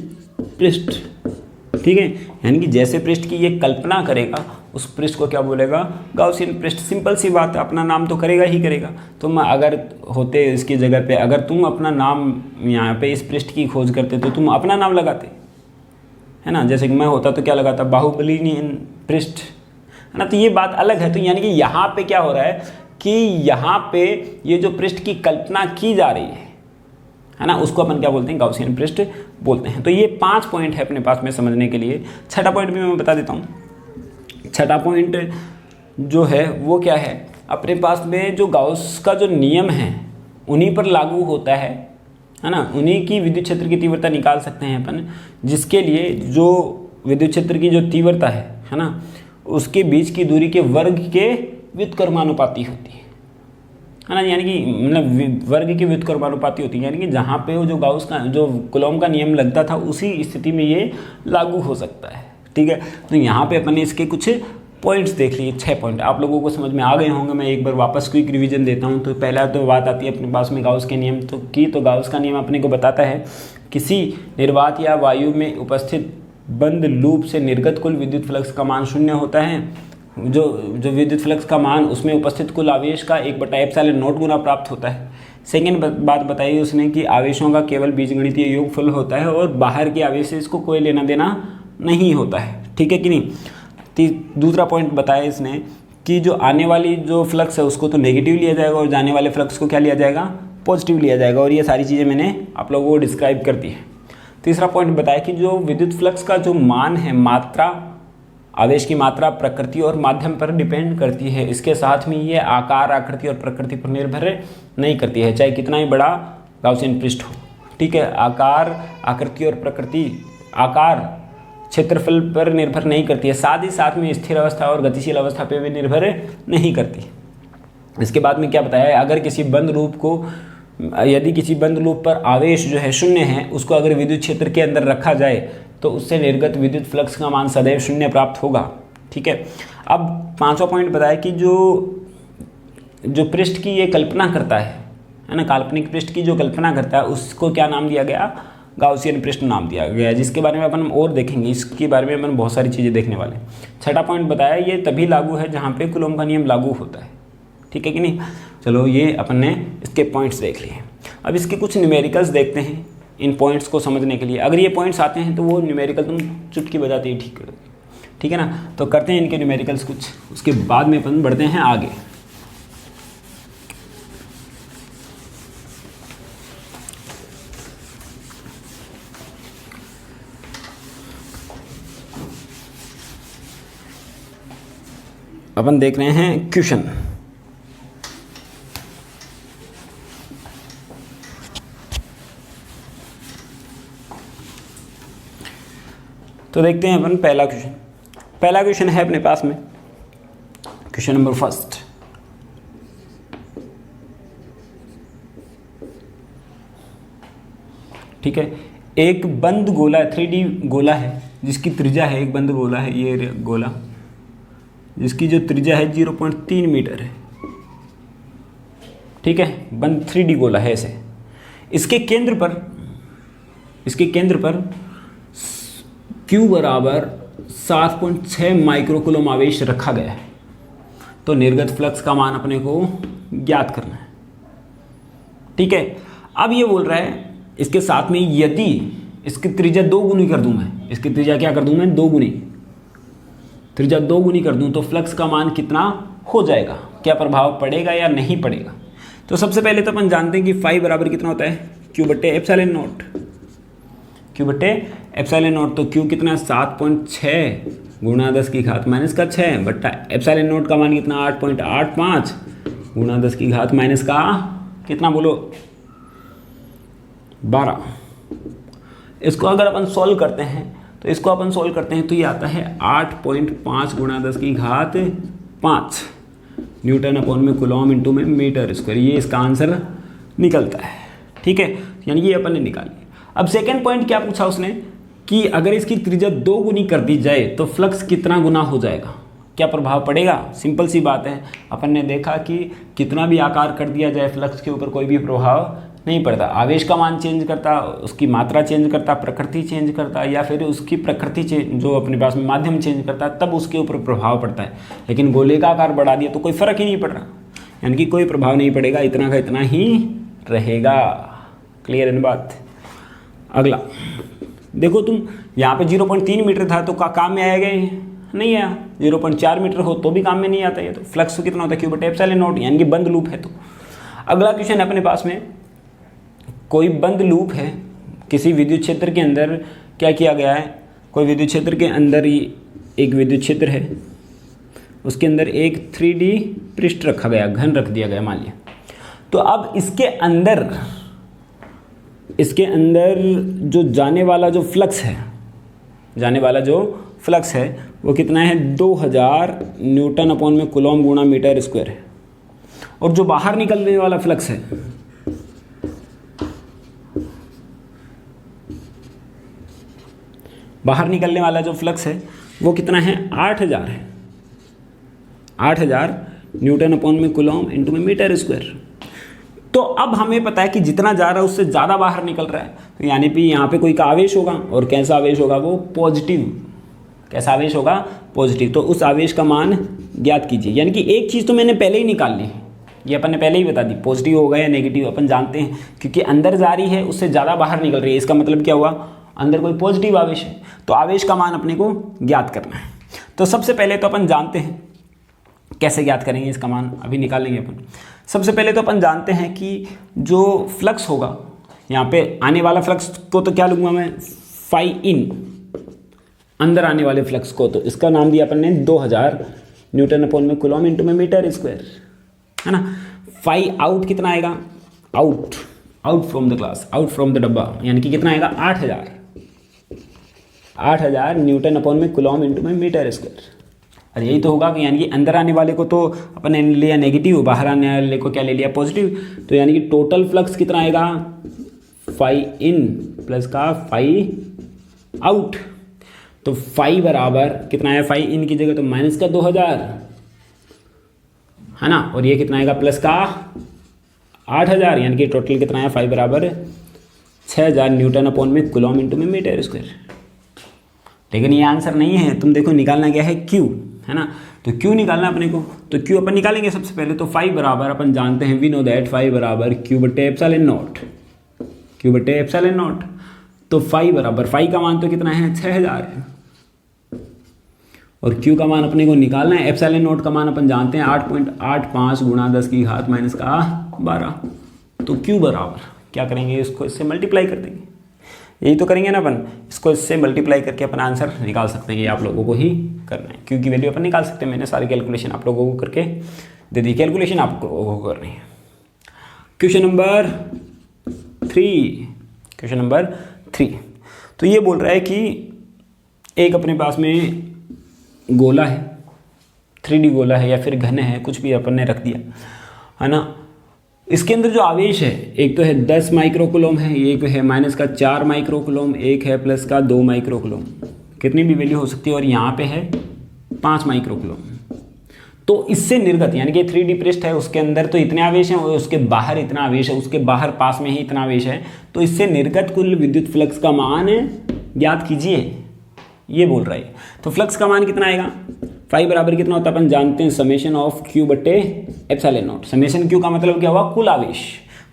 पृष्ठ, ठीक है। यानी कि जैसे पृष्ठ की ये कल्पना करेगा उस पृष्ठ को क्या बोलेगा, गाउसियन पृष्ठ। सिंपल सी बात है, अपना नाम तो करेगा ही करेगा। तुम अगर होते इसकी जगह पे, अगर तुम अपना नाम यहाँ पे इस पृष्ठ की खोज करते तो तुम अपना नाम लगाते, है ना। जैसे कि मैं होता तो क्या लगाता, बाहुबली पृष्ठ, है ना। तो ये बात अलग है। तो यानी कि यहाँ पे क्या हो रहा है कि यहाँ पे ये जो पृष्ठ की कल्पना की जा रही है ना, उसको अपन क्या बोलते हैं, गाउसियन पृष्ठ बोलते हैं। तो ये 5 पॉइंट है अपने पास में समझने के लिए। छठा पॉइंट भी मैं बता देता हूँ। छठा पॉइंट जो है वो क्या है, अपने पास में जो गाउस का जो नियम है उन्हीं पर लागू होता है ना। उन्हीं की विद्युत क्षेत्र की तीव्रता निकाल सकते हैं अपन, जिसके लिए जो विद्युत क्षेत्र की जो तीव्रता है ना, उसके बीच की दूरी के वर्ग के व्युत्क्रमानुपाती होती है ना। यानी कि मतलब वर्ग की व्युत्क्रमानुपाती होती है, यानी कि जहाँ पे वो जो गाउस का जो कूलॉम का नियम लगता था उसी स्थिति में ये लागू हो सकता है, ठीक है। तो यहाँ पे अपन ने इसके कुछ पॉइंट्स देख लीजिए, 6 पॉइंट आप लोगों को समझ में आ गए होंगे। मैं एक बार वापस क्विक रिवीजन देता हूँ। तो पहला तो बात आती है अपने पास में गाउस के नियम तो गाउस का नियम अपने को बताता है किसी निर्वात या वायु में उपस्थित बंद लूप से निर्गत कुल विद्युत फ्लक्स का मान 0 होता है। जो विद्युत फ्लक्स का मान उसमें उपस्थित कुल आवेश का 1/ε0 गुना प्राप्त होता है। सेकेंड बात बताई उसने कि आवेशों का केवल बीजगणितीय योगफल होता है और बाहर के आवेश से इसको कोई लेना देना नहीं होता है, ठीक है कि नहीं। दूसरा पॉइंट बताया इसने कि जो आने वाली जो फ्लक्स है उसको तो नेगेटिव लिया जाएगा और जाने वाले फ्लक्स को क्या लिया जाएगा, पॉजिटिव लिया जाएगा। और ये सारी चीज़ें मैंने आप लोगों को डिस्क्राइब कर दी है। तीसरा पॉइंट बताया कि जो विद्युत फ्लक्स का जो मान है, मात्रा, आवेश की मात्रा प्रकृति और माध्यम पर डिपेंड करती है। इसके साथ में ये आकार, आकृति और प्रकृति पर निर्भर नहीं करती है, चाहे कितना ही बड़ा गाउसियन पृष्ठ हो, ठीक है। आकार, आकृति और प्रकृति, आकार क्षेत्रफल पर निर्भर नहीं करती है, साथ ही साथ में स्थिर अवस्था और गतिशील अवस्था पर भी निर्भर नहीं करती। इसके बाद में क्या बताया है, अगर किसी बंद लूप को, यदि किसी बंद लूप पर आवेश जो है 0 है, उसको अगर विद्युत क्षेत्र के अंदर रखा जाए तो उससे निर्गत विद्युत फ्लक्स का मान सदैव 0 प्राप्त होगा, ठीक है। अब पांचवा पॉइंट बताया कि जो पृष्ठ की ये कल्पना करता है ना, काल्पनिक पृष्ठ की जो कल्पना करता है उसको क्या नाम दिया गया, गाउसियन पृष्ठ नाम दिया गया, जिसके बारे में अपन और देखेंगे। इसके बारे में अपन बहुत सारी चीज़ें देखने वाले हैं। छठा पॉइंट बताया ये तभी लागू है जहाँ पे कूलॉम का नियम लागू होता है, ठीक है कि नहीं। चलो ये अपन ने इसके पॉइंट्स देख लिए। अब इसके कुछ न्यूमेरिकल्स देखते हैं इन पॉइंट्स को समझने के लिए। अगर ये पॉइंट्स आते हैं तो वो न्यूमेरिकल तुम चुटकी बजाते ही ठीक कर दोगे, ठीक है ना। तो करते हैं इनके न्यूमेरिकल्स कुछ, उसके बाद में अपन बढ़ते हैं आगे। अपन देख रहे हैं क्वेश्चन। तो देखते हैं अपन पहला क्वेश्चन। पहला क्वेश्चन है अपने पास में, क्वेश्चन नंबर फर्स्ट। ठीक है, एक बंद गोला 3D गोला है जिसकी त्रिज्या है, एक बंद गोला है ये गोला जिसकी जो त्रिज्या है 0.3 मीटर है, ठीक है। बंद 3D गोला है ऐसे। इसके केंद्र पर Q बराबर 7.6 माइक्रोकूलम आवेश रखा गया है। तो निर्गत फ्लक्स का मान अपने को ज्ञात करना है, ठीक है। अब ये बोल रहा है इसके साथ में यदि इसकी त्रिज्या 2 गुनी कर दूं मैं, इसकी त्रिज्या क्या कर दूं मैं, 2 गुनी, त्रिज्या 2 गुनी कर दूं तो फ्लक्स का मान कितना हो जाएगा, क्या प्रभाव पड़ेगा या नहीं पड़ेगा। तो सबसे पहले तो अपन जानते हैं कि फाई बराबर कितना होता है, Q/ε0, Q/ε0। तो Q कितना, 7.6 गुणा 10 की घात माइनस का 6 बट्टा ε0 का मान कितना, 8.85 गुणा 10 की घात माइनस का कितना बोलो, 12। इसको अगर अपन सॉल्व करते हैं तो ये आता है 8.5 गुणा 10 की घात 5 न्यूटन अपॉन में कूलॉम इंटू में मीटर स्क्वायर। ये इसका आंसर निकलता है, ठीक है। यानी ये अपन ने निकाली। अब सेकेंड पॉइंट क्या पूछा उसने कि अगर इसकी त्रिज्या 2 गुनी कर दी जाए तो फ्लक्स कितना गुना हो जाएगा, क्या प्रभाव पड़ेगा। सिंपल सी बात है, अपन ने देखा कि कितना भी आकार कर दिया जाए फ्लक्स के ऊपर कोई भी प्रभाव नहीं पड़ता। आवेश का मान चेंज करता, उसकी मात्रा चेंज करता, प्रकृति चेंज करता, या फिर उसकी प्रकृति जो अपने पास में माध्यम चेंज करता है तब उसके ऊपर प्रभाव पड़ता है। लेकिन गोले का आकार बढ़ा दिया तो कोई फर्क ही नहीं पड़ रहा, यानी कि कोई प्रभाव नहीं पड़ेगा, इतना का इतना ही रहेगा। क्लियर इन बात। अगला देखो, तुम यहाँ पे 0.3 मीटर था तो काम में आएगा ही नहीं आया, 0.4 मीटर हो तो भी काम में नहीं आता है। तो फ्लक्स कितना होता है, Q/ε0, यानी कि बंद लूप है। तो अगला क्वेश्चन अपने पास में, कोई बंद लूप है, किसी विद्युत क्षेत्र के अंदर क्या किया गया है, कोई विद्युत क्षेत्र के अंदर ही एक विद्युत क्षेत्र है, उसके अंदर एक 3D पृष्ठ रखा गया, घन रख दिया गया मान लिया। तो अब इसके अंदर जो जाने वाला जो फ्लक्स है वो कितना है, 2000 न्यूटन अपॉन में कूलॉम गुणा मीटर स्क्वायर है। और जो बाहर निकलने वाला फ्लक्स है, बाहर निकलने वाला जो फ्लक्स है वो कितना है, 8000 है, 8000 न्यूटन अपॉन में कूलम इंटू में मीटर स्क्वायर। तो अब हमें पता है कि जितना जा रहा है उससे ज़्यादा बाहर निकल रहा है, तो यानी कि यहाँ पे कोई का आवेश होगा, और कैसा आवेश होगा वो पॉजिटिव। कैसा आवेश होगा? पॉजिटिव। तो उस आवेश का मान ज्ञात कीजिए। यानी कि एक चीज़ तो मैंने पहले ही निकाल ली, ये अपन ने पहले ही बता दी, पॉजिटिव होगा या नेगेटिव अपन जानते हैं, क्योंकि अंदर जा रही है उससे ज़्यादा बाहर निकल रही है। इसका मतलब क्या हुआ? अंदर कोई पॉजिटिव आवेश है, तो आवेश का मान अपने को ज्ञात करना है। तो सबसे पहले तो अपन जानते हैं कैसे ज्ञात करेंगे इसका मान, अभी निकालेंगे अपन। सबसे पहले तो अपन जानते हैं कि जो फ्लक्स होगा यहाँ पे आने वाला फ्लक्स को तो क्या लूँगा मैं? फाई इन, अंदर आने वाले फ्लक्स को, तो इसका नाम दिया अपन ने 2000 न्यूटन अपॉन में कूलम इंटू में मीटर स्क्वायर, है ना। फाई आउट कितना आएगा? Out from the class, out from the डब्बा, यानी कि कितना आएगा? 8000 न्यूटन अपॉन में कूलम इंटू में मीटर स्क्वायर। और यही तो होगा कि यानी कि अंदर आने वाले को तो अपन ने लिया नेगेटिव, बाहर आने वाले को क्या ले लिया? पॉजिटिव। तो यानी कि टोटल फ्लक्स कितना आएगा? फाई इन प्लस का फाई आउट। तो फाई बराबर कितना आया? फाई इन की जगह तो माइनस का 2000, है ना, और ये कितना आएगा? प्लस का 8000, यानी कि टोटल कितना आया? फाई बराबर 6000 न्यूटन अपॉन में कूलम इंटू में मीटर स्क्वायर। लेकिन ये आंसर नहीं है, तुम देखो निकालना क्या है? क्यू, है ना। तो क्यू निकालना अपने को, तो क्यू अपन निकालेंगे सबसे पहले। तो फाई बराबर अपन जानते हैं, वी नो दैट फाई बराबर क्यू बटे एप्सिलॉन नॉट, क्यू बटे एप्सिलॉन नॉट। तो फाई बराबर, फाई का मान तो कितना है? 6000 है, और क्यू का मान अपने को निकालना है। एप्सिलॉन नॉट का मान अपन जानते हैं 8.85 गुणा 10 की घात माइनस का 12। तो क्यू बराबर क्या करेंगे? इसको इससे मल्टीप्लाई कर देंगे, यही तो करेंगे ना अपन, इसको इससे मल्टीप्लाई करके अपन आंसर निकाल सकते हैं। ये आप लोगों को ही करना है, क्योंकि वैल्यू अपन निकाल सकते हैं। मैंने सारी कैलकुलेशन आप लोगों को करके दे दी, कैलकुलेशन आप लोगों को करनी है। क्वेश्चन नंबर 3, तो ये बोल रहा है कि एक अपने पास में गोला है, 3D गोला है या फिर घन है, कुछ भी अपन ने रख दिया, है ना। इसके अंदर जो आवेश है, एक तो है 10 माइक्रोकूलम है, एक है माइनस का 4 माइक्रोकूलम, एक है प्लस का 2 माइक्रोकूलम, कितनी भी वैल्यू हो सकती है, और यहाँ पे है 5 माइक्रोकूलम। तो इससे निर्गत, यानी कि 3D पृष्ठ है, उसके अंदर तो इतने आवेश हैं, उसके बाहर इतना आवेश है, उसके बाहर पास में ही इतना आवेश है, तो इससे निर्गत कुल विद्युत फ्लक्स का मान ज्ञात कीजिए, ये बोल रहा है। तो फ्लक्स का मान कितना आएगा? फाई बराबर कितना होता है अपन जानते हैं, समेशन ऑफ क्यू बटे एप्सिलॉन नॉट। समेशन क्यू का मतलब क्या हुआ? कुल आवेश।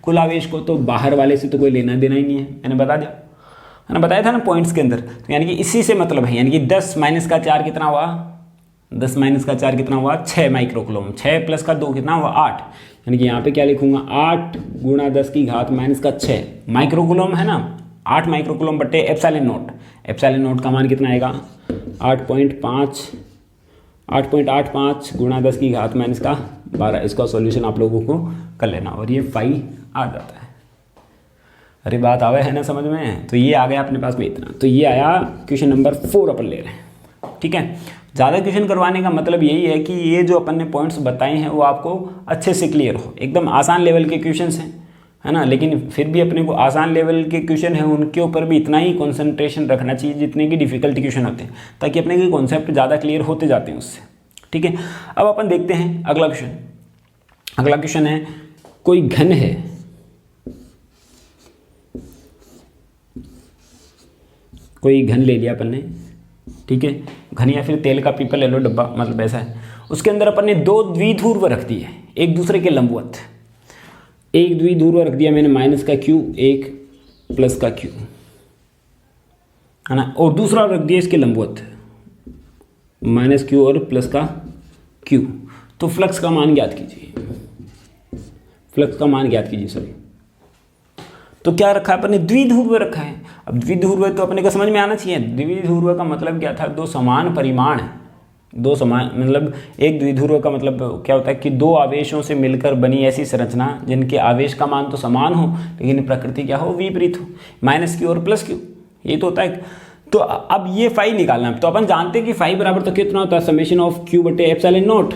कुल आवेश को तो बाहर वाले से तो कोई लेना देना ही नहीं है, मैंने बता दिया, है ना, बताया था ना पॉइंट्स के अंदर। तो यानी कि इसी से मतलब है, यानी कि 10 माइनस का 4 कितना हुआ? 10 माइनस का 4 कितना हुआ? 6 माइक्रोकूलम। 6 प्लस का 2 कितना हुआ? 8। यानी कि यहाँ पे क्या लिखूंगा? 8 गुणा 10 की घात माइनस का 6 माइक्रोकूलम, है ना। 8 माइक्रोकूलम बटे एप्सिलॉन नॉट। एप्सिलॉन नॉट का मान कितना आएगा? 8.85 गुणा 10 की घात माइनस का 12। इसका सॉल्यूशन आप लोगों को कर लेना, और ये फाई आ जाता है। अरे बात आवे है ना समझ में? तो ये आ गया अपने पास में इतना। तो ये आया क्वेश्चन नंबर 4 अपन ले रहे हैं, ठीक है। ज़्यादा क्वेश्चन करवाने का मतलब यही है कि ये जो अपन ने पॉइंट्स बताए हैं वो आपको अच्छे से क्लियर हो। एकदम आसान लेवल के क्वेश्चन हैं, है ना, लेकिन फिर भी अपने को आसान लेवल के क्वेश्चन हैं उनके ऊपर भी इतना ही कंसंट्रेशन रखना चाहिए जितने की डिफिकल्ट क्वेश्चन होते हैं, ताकि अपने के कॉन्सेप्ट ज़्यादा क्लियर होते जाते हैं उससे, ठीक है। अब अपन देखते हैं अगला क्वेश्चन। अगला क्वेश्चन है, कोई घन है, कोई घन ले लिया अपन ने, ठीक है, घन या फिर तेल का पीपल ले लो डब्बा, मतलब ऐसा है। उसके अंदर अपन ने 2 द्विध्रुव रख दिए एक दूसरे के लंबवत। एक द्विध्रुव रख दिया मैंने माइनस का क्यू, एक प्लस का क्यू, है ना, और दूसरा रख दिया इसके लंबवत माइनस क्यू और प्लस का क्यू। तो फ्लक्स का मान ज्ञात कीजिए, फ्लक्स का मान ज्ञात कीजिए सॉरी। तो क्या रखा है अपन ने? द्विध्रुव रखा है। अब द्विध्रुव तो अपने को समझ में आना चाहिए। द्विध्रुव का मतलब क्या था? 2 समान परिमाण, 2 समान, मतलब एक द्विध्रुव का मतलब क्या होता है कि 2 आवेशों से मिलकर बनी ऐसी संरचना जिनके आवेश का मान तो समान हो लेकिन प्रकृति क्या हो? विपरीत हो, माइनस क्यू और प्लस क्यू, ये तो होता है। तो अब ये फाई निकालना है। तो अपन जानते हैं कि फाई बराबर तो कितना होता है? समेशन ऑफ क्यू बटे epsilon not,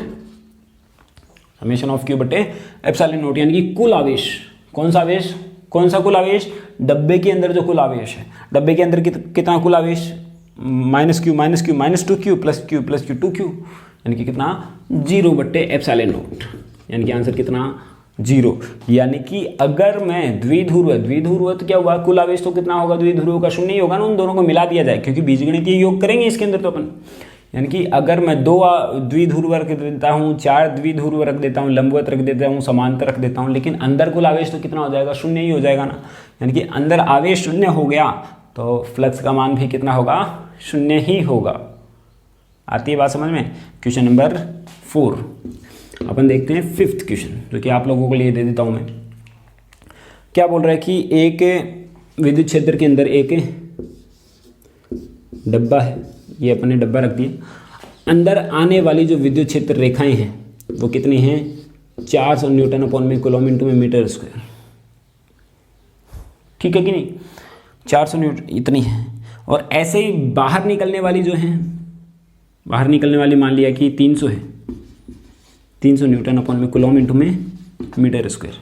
summation of Q बटे एप्सिलॉन नॉट, यानी कि कुल आवेश। कौन सा आवेश? कौन सा कुल आवेश? डब्बे के अंदर जो कुल आवेश है। डब्बे के अंदर कितना कुल आवेश? Minus Q minus 2 Q plus Q 2 Q, यानी कि कितना 0/ε0, यानी कि आंसर कितना 0। यानी कि अगर मैं द्विध्रुव तो क्या हुआ, कुल आवेश तो कितना होगा, द्विध्रुव का 0 ही होगा ना, उन दोनों को मिला दिया जाए, क्योंकि बीजगणितीय योग करेंगे इसके अंदर तो अपन। यानी कि अगर मैं 2 द्विध्रुव रख देता हूँ, 4 द्विध्रुव रख देता हूँ, लंबवत रख देता हूँ, समांतर रख देता हूँ, लेकिन अंदर कुल आवेश तो कितना हो जाएगा, 0 ही हो जाएगा ना। यानी कि अंदर आवेश 0 हो गया तो फ्लक्स का मान भी कितना होगा, 0 ही होगा। आती है बात समझ में। क्वेश्चन नंबर 4 अपन देखते हैं 5th क्वेश्चन, जो कि आप लोगों के लिए दे देता हूँ मैं। क्या बोल रहा है कि एक विद्युत क्षेत्र के अंदर एक डब्बा है, ये अपने डब्बा रख दिया, अंदर आने वाली जो विद्युत क्षेत्र रेखाएं हैं वो कितनी हैं, 400 न्यूटन/में कूलम × मीटर स्क्वायर। ठीक है कि नहीं, 400 न्यूटन इतनी है। और ऐसे ही बाहर निकलने वाली जो हैं, बाहर निकलने वाली मान लिया कि 300 है, 300 न्यूटन/में कूलम × मीटर स्क्वायर।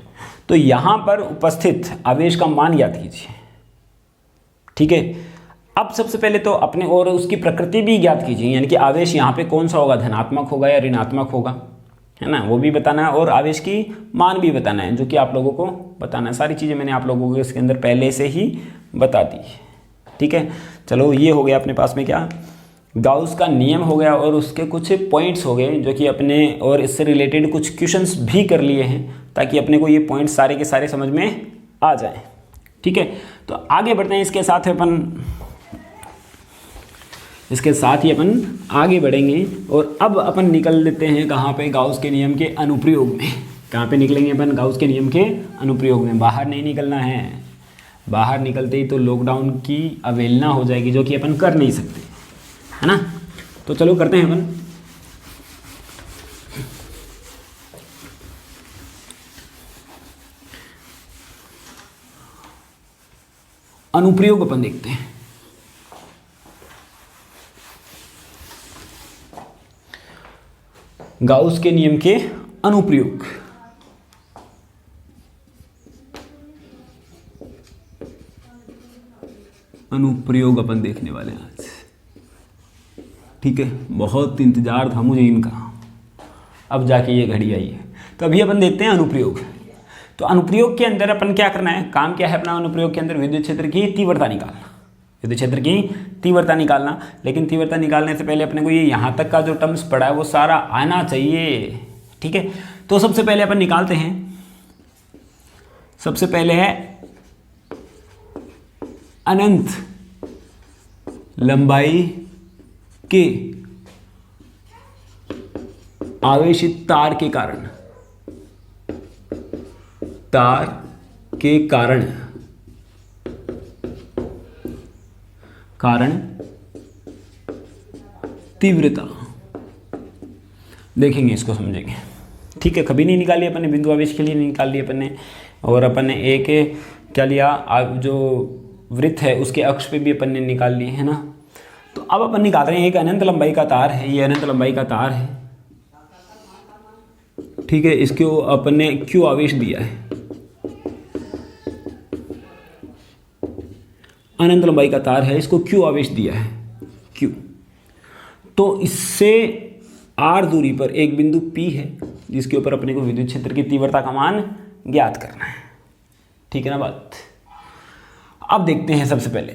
तो यहाँ पर उपस्थित आवेश का मान याद कीजिए। ठीक है, अब सबसे पहले तो अपने और उसकी प्रकृति भी ज्ञात कीजिए, यानी कि आवेश यहाँ पे कौन सा होगा, धनात्मक होगा या ऋणात्मक होगा, है ना, वो भी बताना है। और आवेश की मान भी बताना है, जो कि आप लोगों को बताना है। सारी चीज़ें मैंने आप लोगों को इसके अंदर पहले से ही बता दी। ठीक है, चलो ये हो गया अपने पास में क्या, गाउस का नियम हो गया, और उसके कुछ पॉइंट्स हो गए जो कि अपने, और इससे रिलेटेड कुछ क्वेश्चंस भी कर लिए हैं, ताकि अपने को ये पॉइंट्स सारे के सारे समझ में आ जाएं। ठीक है, तो आगे बढ़ते हैं। इसके साथ ही अपन आगे बढ़ेंगे, और अब अपन निकल लेते हैं कहाँ पे, गाउस के नियम के अनुप्रयोग में। कहाँ पे निकलेंगे अपन, गाउस के नियम के अनुप्रयोग में। बाहर नहीं निकलना है, बाहर निकलते ही तो लॉकडाउन की अवहेलना हो जाएगी, जो कि अपन कर नहीं सकते, है ना। तो चलो करते हैं अपन। अनुप्रयोग अपन देखते हैं। गाउस के नियम के अनुप्रयोग। अनुप्रयोग अपन देखने वाले हैं आज। ठीक है, बहुत इंतजार था मुझे इनका, अब जाके ये घड़ी आई है। तो अभी अपन देखते हैं अनुप्रयोग। तो अनुप्रयोग के अंदर अपन क्या करना है, काम क्या है अपना अनुप्रयोग के अंदर, विद्युत क्षेत्र की तीव्रता निकालना, विद्युत क्षेत्र की तीव्रता निकालना। लेकिन तीव्रता निकालने से पहले अपने को ये यहाँ तक का जो टर्म्स पड़ा है वो सारा आना चाहिए। ठीक है, तो सबसे पहले अपन निकालते हैं। सबसे पहले है अनंत लंबाई के आवेशित तार के कारण, तार के कारण तीव्रता देखेंगे, इसको समझेंगे। ठीक है, कभी नहीं निकाली अपन ने, बिंदु आवेश के लिए नहीं निकाल ली अपन ने। और अपन ने एक क्या लिया, जो वृत्त है उसके अक्ष पे भी अपन ने निकाल लिए, है ना। तो अब अपन निकाल रहे हैं एक अनंत लंबाई का तार है, ये अनंत लंबाई का तार है। ठीक है, इसको अपन ने क्यू आवेश दिया है, अनंत लंबाई का तार है, इसको क्यू आवेश दिया है, क्यू। तो इससे आर दूरी पर एक बिंदु P है, जिसके ऊपर अपने को विद्युत क्षेत्र की तीव्रता का मान ज्ञात करना है। ठीक है ना बात। अब देखते हैं सबसे पहले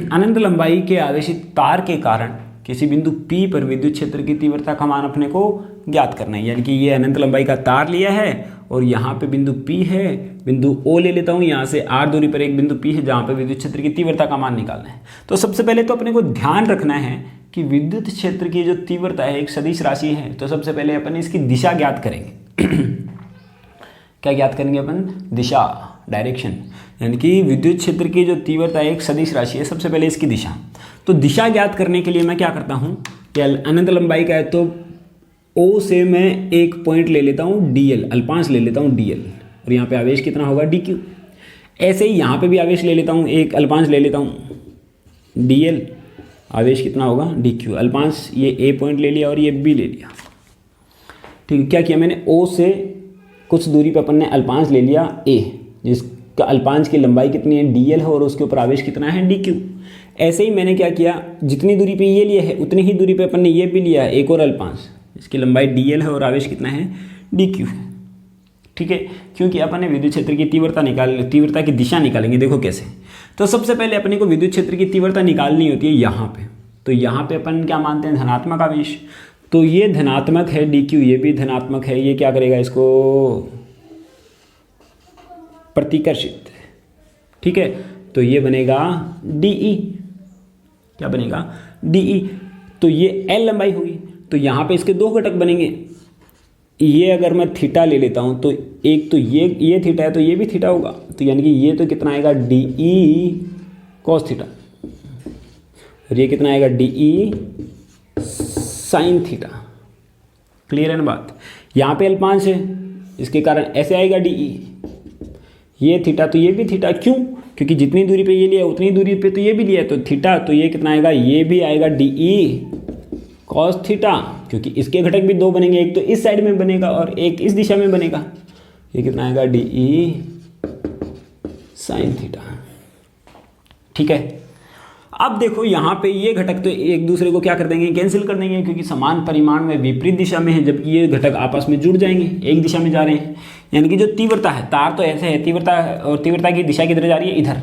अनंत लंबाई के आवेशित तार के कारण किसी बिंदु P पर विद्युत क्षेत्र की तीव्रता का मान अपने को ज्ञात करना है। यानी कि ये अनंत लंबाई का तार लिया है और यहाँ पे बिंदु P है, बिंदु O ले लेता हूँ, यहाँ से R दूरी पर एक बिंदु P है जहाँ पे विद्युत क्षेत्र की तीव्रता का मान निकालना है। तो सबसे पहले तो अपने को ध्यान रखना है कि विद्युत क्षेत्र की जो तीव्रता है एक सदिश राशि है। तो सबसे पहले अपन इसकी दिशा ज्ञात करेंगे। क्या ज्ञात करेंगे अपन, दिशा, डायरेक्शन। यानी कि विद्युत क्षेत्र की जो तीव्रता एक सदिश राशि है, सबसे पहले इसकी दिशा। तो दिशा ज्ञात करने के लिए मैं क्या करता हूँ, कि अनंत लंबाई का है तो O से मैं एक पॉइंट ले लेता हूँ DL, अल्पांश ले लेता हूँ DL, और यहाँ पे आवेश कितना होगा DQ। ऐसे ही यहाँ पे भी आवेश ले लेता हूँ, एक अल्पांश ले लेता हूँ DL, आवेश कितना होगा DQ। अल्पांश ये A पॉइंट ले लिया और ये B ले लिया। ठीक है, क्या किया मैंने, O से कुछ दूरी पर अपन ने अल्पांश ले लिया A, जिसका अल्पांश की लंबाई कितनी है DL है, और उसके ऊपर आवेश कितना है DQ। ऐसे ही मैंने क्या किया, जितनी दूरी पे ये लिया है उतनी ही दूरी पे अपन ने ये भी लिया है, एक और अल्पांश, इसकी लंबाई dl है और आवेश कितना है dq है। ठीक है, क्योंकि अपन ने विद्युत क्षेत्र की तीव्रता की दिशा निकालेंगे। देखो कैसे, तो सबसे पहले अपने को विद्युत क्षेत्र की तीव्रता निकालनी होती है यहाँ पे। तो यहाँ पे अपन क्या मानते हैं, धनात्मक आवेश, तो ये धनात्मक है dq, ये भी धनात्मक है, ये क्या करेगा इसको प्रतिकर्षित। ठीक है, तो ये बनेगा de, क्या बनेगा de। तो ये l लंबाई होगी, तो यहाँ पे इसके दो घटक बनेंगे। ये अगर मैं थीटा ले लेता हूँ तो एक तो ये थीटा है तो ये भी थीटा होगा, तो यानी कि ये तो कितना आएगा de cos थीटा, और ये कितना आएगा de sin थीटा। क्लियर है ना बात। यहाँ पे L5 है, इसके कारण ऐसे आएगा de, ये थीटा तो ये भी थीटा, क्यों, क्योंकि जितनी दूरी पे ये लिया उतनी दूरी पे तो ये भी लिया है, तो थीटा, तो ये कितना आएगा, ये भी आएगा de cos थीटा, क्योंकि इसके घटक भी दो बनेंगे, एक तो इस साइड में बनेगा और एक इस दिशा में बनेगा। ये कितना आएगा de sin थीटा। ठीक है, अब देखो यहाँ पे ये घटक तो एक दूसरे को क्या कर देंगे, कैंसिल कर देंगे, क्योंकि समान परिमाण में विपरीत दिशा में है, जबकि ये घटक आपस में जुड़ जाएंगे, एक दिशा में जा रहे हैं। यानी कि जो तीव्रता है, तार तो ऐसे है, तीव्रता और तीव्रता की दिशा किधर जा रही है, इधर।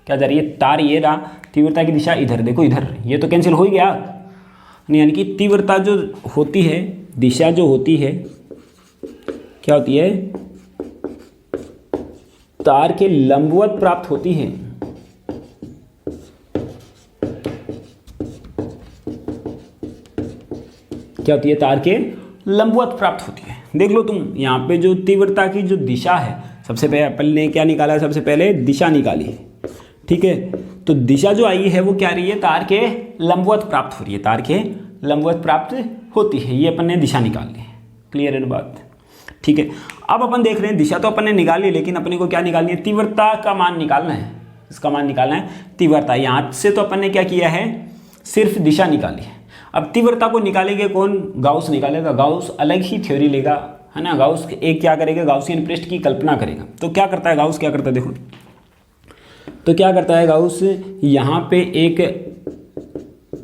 क्या जा रही है, तार ये रहा, तीव्रता की दिशा इधर, देखो इधर, ये तो कैंसिल हो ही गया। यानी कि तीव्रता जो होती है, दिशा जो होती है, क्या होती है, तार के लंबवत प्राप्त होती है। क्या होती है, तार के लंबवत प्राप्त होती है। देख लो तुम, यहाँ पे जो तीव्रता की जो दिशा है, सबसे पहले अपन ने क्या निकाला है, सबसे पहले दिशा निकाली है। ठीक है, तो दिशा जो आई है वो क्या रही है, तार के लंबवत प्राप्त हो रही है, तार के लंबवत प्राप्त होती है, ये अपन ने दिशा निकाल ली है। क्लियर है बात। ठीक है, अब अपन देख रहे हैं दिशा तो अपन ने निकाल ली, लेकिन अपने को क्या निकालनी है, तीव्रता का मान निकालना है। इसका मान निकालना है तीव्रता। यहाँ से तो अपन ने क्या किया है, सिर्फ दिशा निकाली है। अब तीव्रता को निकालेंगे कौन, गाउस निकालेगा। गाउस अलग ही थ्योरी लेगा, है ना। गाउस एक क्या करेगा, गाउसियन पृष्ठ की कल्पना करेगा। तो क्या करता है गाउस, क्या करता है देखो, तो क्या करता है गाउस, यहाँ पे एक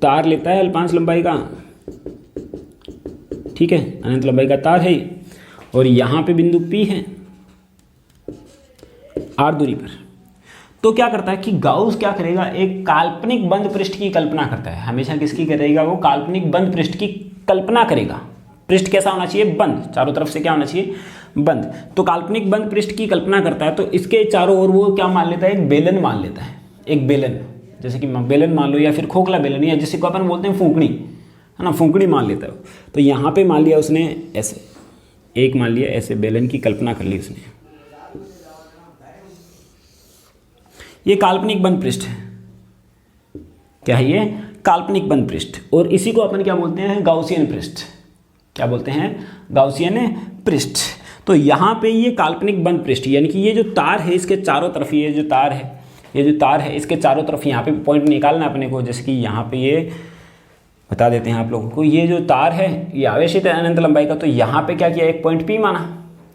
तार लेता है L5 लंबाई का, ठीक है, अनंत लंबाई का तार है, और यहाँ पे बिंदु P है R दूरी पर। तो क्या करता है कि गाउस क्या करेगा, एक काल्पनिक बंद पृष्ठ की कल्पना करता है। हमेशा किसकी करेगा, वो काल्पनिक बंद पृष्ठ की कल्पना करेगा। पृष्ठ कैसा होना चाहिए, बंद, चारों तरफ से क्या होना चाहिए, बंद। तो काल्पनिक बंद पृष्ठ की कल्पना करता है, तो इसके चारों ओर वो क्या मान लेता है, एक बेलन मान लेता है। एक बेलन, जैसे कि बेलन मान लो, या फिर खोखला बेलन, या जिसे को अपन बोलते हैं फूंकनी, है ना, फूंकनी मान लेता है। तो यहाँ पे मान लिया उसने ऐसे, एक मान लिया ऐसे बेलन की कल्पना कर ली उसने। ये काल्पनिक बंद पृष्ठ है। क्या है ये, काल्पनिक बंद पृष्ठ। और इसी को अपन क्या बोलते हैं, गाउसियन पृष्ठ। क्या बोलते हैं, गाउसियन पृष्ठ। तो यहाँ पे ये काल्पनिक बंद पृष्ठ, यानी कि ये जो तार है इसके चारों तरफ, ये जो तार है इसके चारों तरफ यहाँ पे पॉइंट निकालना है अपने को। जैसे कि यहाँ पे ये बता देते हैं आप लोगों को, ये जो तार है ये आवेशित है अनंत लंबाई का। तो यहाँ पे क्या किया, एक पॉइंट P माना,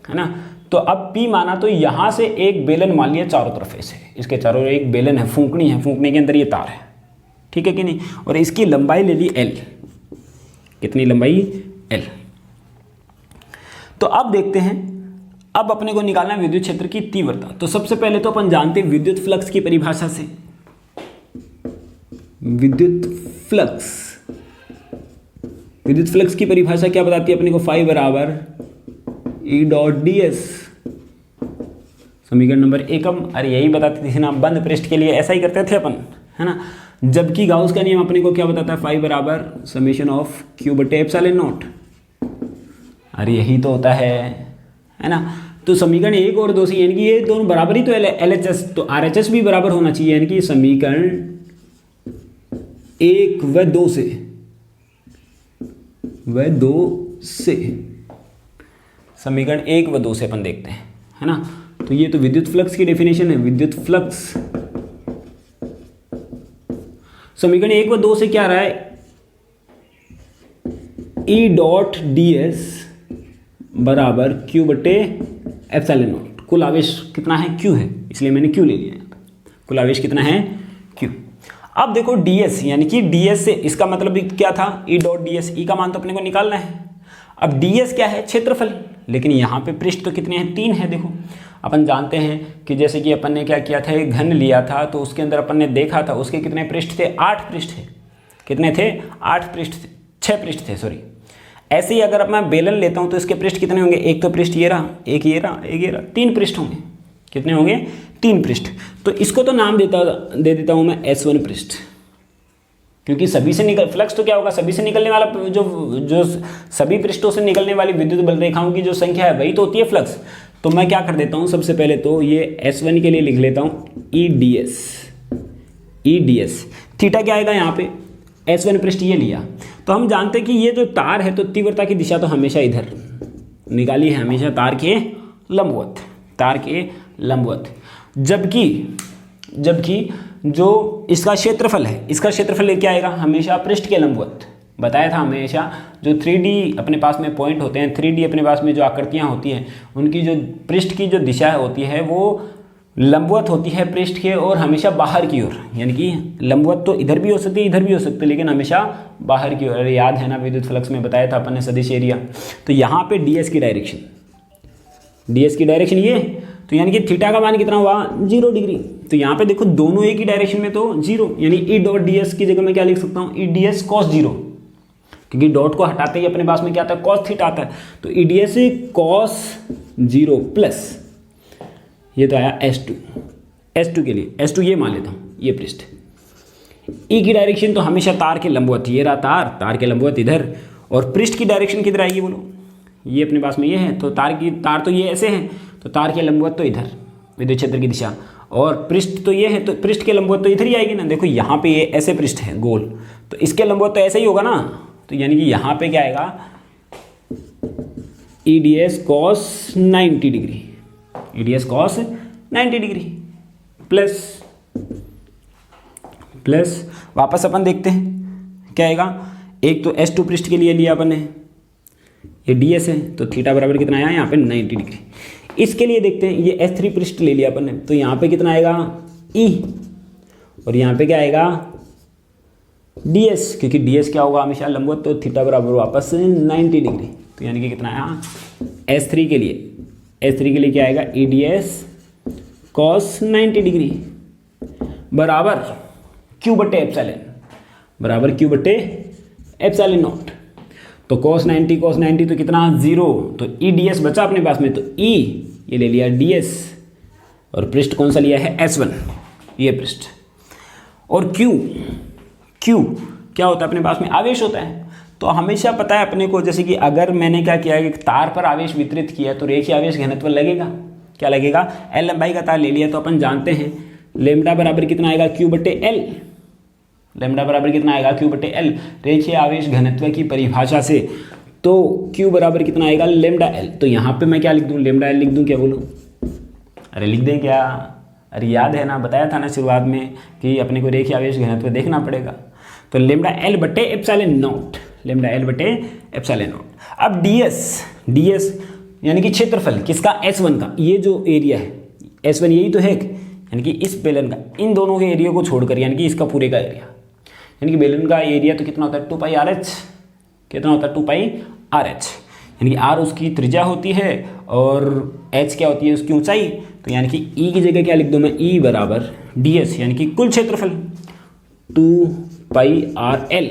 है ना। तो अब P माना, तो यहाँ से एक बेलन मान लिया चारों तरफ ऐसे, इसके चारों एक बेलन है, फूंकनी है, फूंकने के अंदर ये तार है, ठीक है कि नहीं। और इसकी लंबाई ले ली L, कितनी लंबाई, L। तो अब देखते हैं, अब अपने को निकालना है विद्युत क्षेत्र की तीव्रता। तो सबसे पहले तो अपन जानते हैं विद्युत फ्लक्स की परिभाषा से। विद्युत फ्लक्स की परिभाषा क्या बताती है अपने को, फाई बराबर E डॉट ds, समीकरण नंबर एकम। अरे यही बताती थी ना, बंद पृष्ठ के लिए ऐसा ही करते थे अपन, है ना। जबकि गाउस का नियम अपने को क्या बताता है, फाई बराबर समेशन ऑफ q बटे एप्सिलॉन नॉट। अरे यही तो होता है ना। तो समीकरण 1 और 2 से, यानी कि ये दोनों बराबर ही तो LHS, तो RHS भी बराबर होना चाहिए। यानी कि समीकरण 1 व 2 से समीकरण 1 व 2 से अपन देखते हैं, है ना। तो ये तो विद्युत फ्लक्स की डेफिनेशन है। विद्युत फ्लक्स समीकरण 1 व 2 से क्या आ रहा है, E डॉट ds बराबर q बटे एप्सिलॉन नॉट। कुल आवेश कितना है, q है, इसलिए मैंने q ले लिया। कुल आवेश कितना है, q। अब देखो ds, यानी कि ds से इसका मतलब क्या था, E डॉट ds, E का मान तो अपने को निकालना है, अब ds क्या है? क्षेत्रफल। लेकिन यहाँ पे पृष्ठ तो कितने हैं? 3 है। देखो अपन जानते हैं कि जैसे कि अपन ने क्या किया था, एक घन लिया था तो उसके अंदर अपन ने देखा था उसके कितने पृष्ठ थे? 8 पृष्ठ थे। कितने थे? 8 पृष्ठ थे, 6 पृष्ठ थे सॉरी। ऐसे ही अगर अब मैं बेलन लेता हूँ तो इसके पृष्ठ कितने होंगे? एक तो पृष्ठ ये रहा, एक ये रहा, एक ये रहा, 3 पृष्ठ होंगे। कितने होंगे? 3 पृष्ठ। तो इसको तो नाम दे देता हूँ मैं S1 पृष्ठ, क्योंकि सभी से निकल फ्लक्स तो क्या होगा? सभी से निकलने वाला जो सभी पृष्ठों से निकलने वाली विद्युत बल रेखाओं की जो संख्या है वही तो होती है फ्लक्स। तो मैं क्या कर देता हूँ, सबसे पहले तो ये S1 के लिए लिख लेता हूँ EDS। थीटा क्या आएगा यहाँ पे? S1 पृष्ठ ये लिया। तो हम जानते हैं कि ये जो तार है तो तीव्रता की दिशा तो हमेशा इधर निकाली है, हमेशा तार के लंबवत, तार के लंबवत। जबकि जो इसका क्षेत्रफल है, इसका क्षेत्रफल क्या आएगा? हमेशा पृष्ठ के लंबवत। बताया था हमेशा जो 3D अपने पास में पॉइंट होते हैं, 3D अपने पास में जो आकृतियाँ होती हैं, उनकी जो पृष्ठ की जो दिशा होती है वो लंबवत होती है पृष्ठ के और हमेशा बाहर की ओर। यानी कि लंबवत तो इधर भी हो सकती है, इधर भी हो सकती है, लेकिन हमेशा बाहर की ओर। याद है ना, विद्युत फ्लक्स में बताया था अपन ने सदिश एरिया। तो यहाँ पे ds की डायरेक्शन ये, तो यानी कि थीटा का मान कितना हुआ? 0 डिग्री। तो यहाँ पे देखो दोनों एक ही डायरेक्शन में तो 0, यानी E डॉट ds की जगह मैं क्या लिख सकता हूँ? EDS cos 0, क्योंकि डॉट को हटाते ही अपने पास में क्या आता है? cos थीटा आता है। तो EDS cos 0 प्लस ये तो आया S2 के लिए, S2 ये मान लेता हूँ, ये पृष्ठ। E की डायरेक्शन तो हमेशा तार के लंबवत, ये रहा तार के लंबवत इधर, और पृष्ठ की डायरेक्शन किधर आएगी बोलो? ये अपने पास में ये है, तो तार तो ये ऐसे है, तो तार के लंबवत तो इधर विद्युत क्षेत्र की दिशा, और पृष्ठ तो ये है, तो पृष्ठ के लंबवत तो इधर ही आएगी ना। देखो यहाँ पे ये ऐसे पृष्ठ है गोल, तो इसके लंबवत तो ऐसे ही होगा ना। तो यानी कि यहाँ पे क्या आएगा? EDS cos 90 degree, EDS cos 90 degree plus वापस अपन देखते हैं क्या आएगा। एक तो S2 पृष्ठ के लिए लिया अपन ने, ये ds है, तो थीटा बराबर कितना आया यहाँ पे? 90 डिग्री। इसके लिए देखते हैं, ये S3 पृष्ठ ले लिया अपन ने, तो यहाँ पे कितना आएगा? E, और यहाँ पे क्या आएगा? ds, क्योंकि ds क्या होगा? हमेशा लंबवत, तो थीटा बराबर वापस 90 डिग्री। तो यानी कि कितना आया? S3 के लिए क्या आएगा? EDS cos 90 डिग्री बराबर Q बटे एप्सिलॉन नॉट। तो cos 90 तो कितना? 0। तो EDS बचा अपने पास में, तो E ये ले लिया ds, और पृष्ठ कौन सा लिया है? S1, ये पृष्ठ। और Q क्या होता है अपने पास में? आवेश होता है। तो हमेशा पता है अपने को, जैसे कि अगर मैंने क्या किया है कि तार पर आवेश वितरित किया तो रेखीय आवेश घनत्व लगेगा। क्या लगेगा? L लंबाई का तार ले लिया, तो अपन जानते हैं लेमडा बराबर कितना आएगा? Q बटे L। लेमडा बराबर कितना आएगा? Q बटे L, रेखीय आवेश घनत्व की परिभाषा से। तो Q बराबर कितना आएगा? Lambda L। तो यहाँ पे मैं क्या लिख दूँ? लेमडा L लिख दूँ, क्या बोलो? अरे लिख दें क्या? अरे याद है ना, बताया था ना शुरुआत में कि अपने को रेखीय आवेश घनत्व देखना पड़ेगा। तो लेमडा L बटे एप्सिलॉन नॉट, अब ds यानी कि क्षेत्रफल किसका? S1 का। ये जो एरिया है S1 यही तो है, यानी कि इस बेलन का, इन दोनों के एरिया को छोड़कर, यानी कि इसका पूरे का एरिया, यानी कि बेलन का एरिया तो कितना होता है? 2 पाई RH। कितना होता है? 2 पाई RH, यानी कि R उसकी त्रिज्या होती है और H क्या होती है? उसकी ऊंचाई। तो यानी कि E की जगह क्या लिख दूँ मैं? E बराबर ds, यानी कि कुल क्षेत्रफल 2 पाई RL।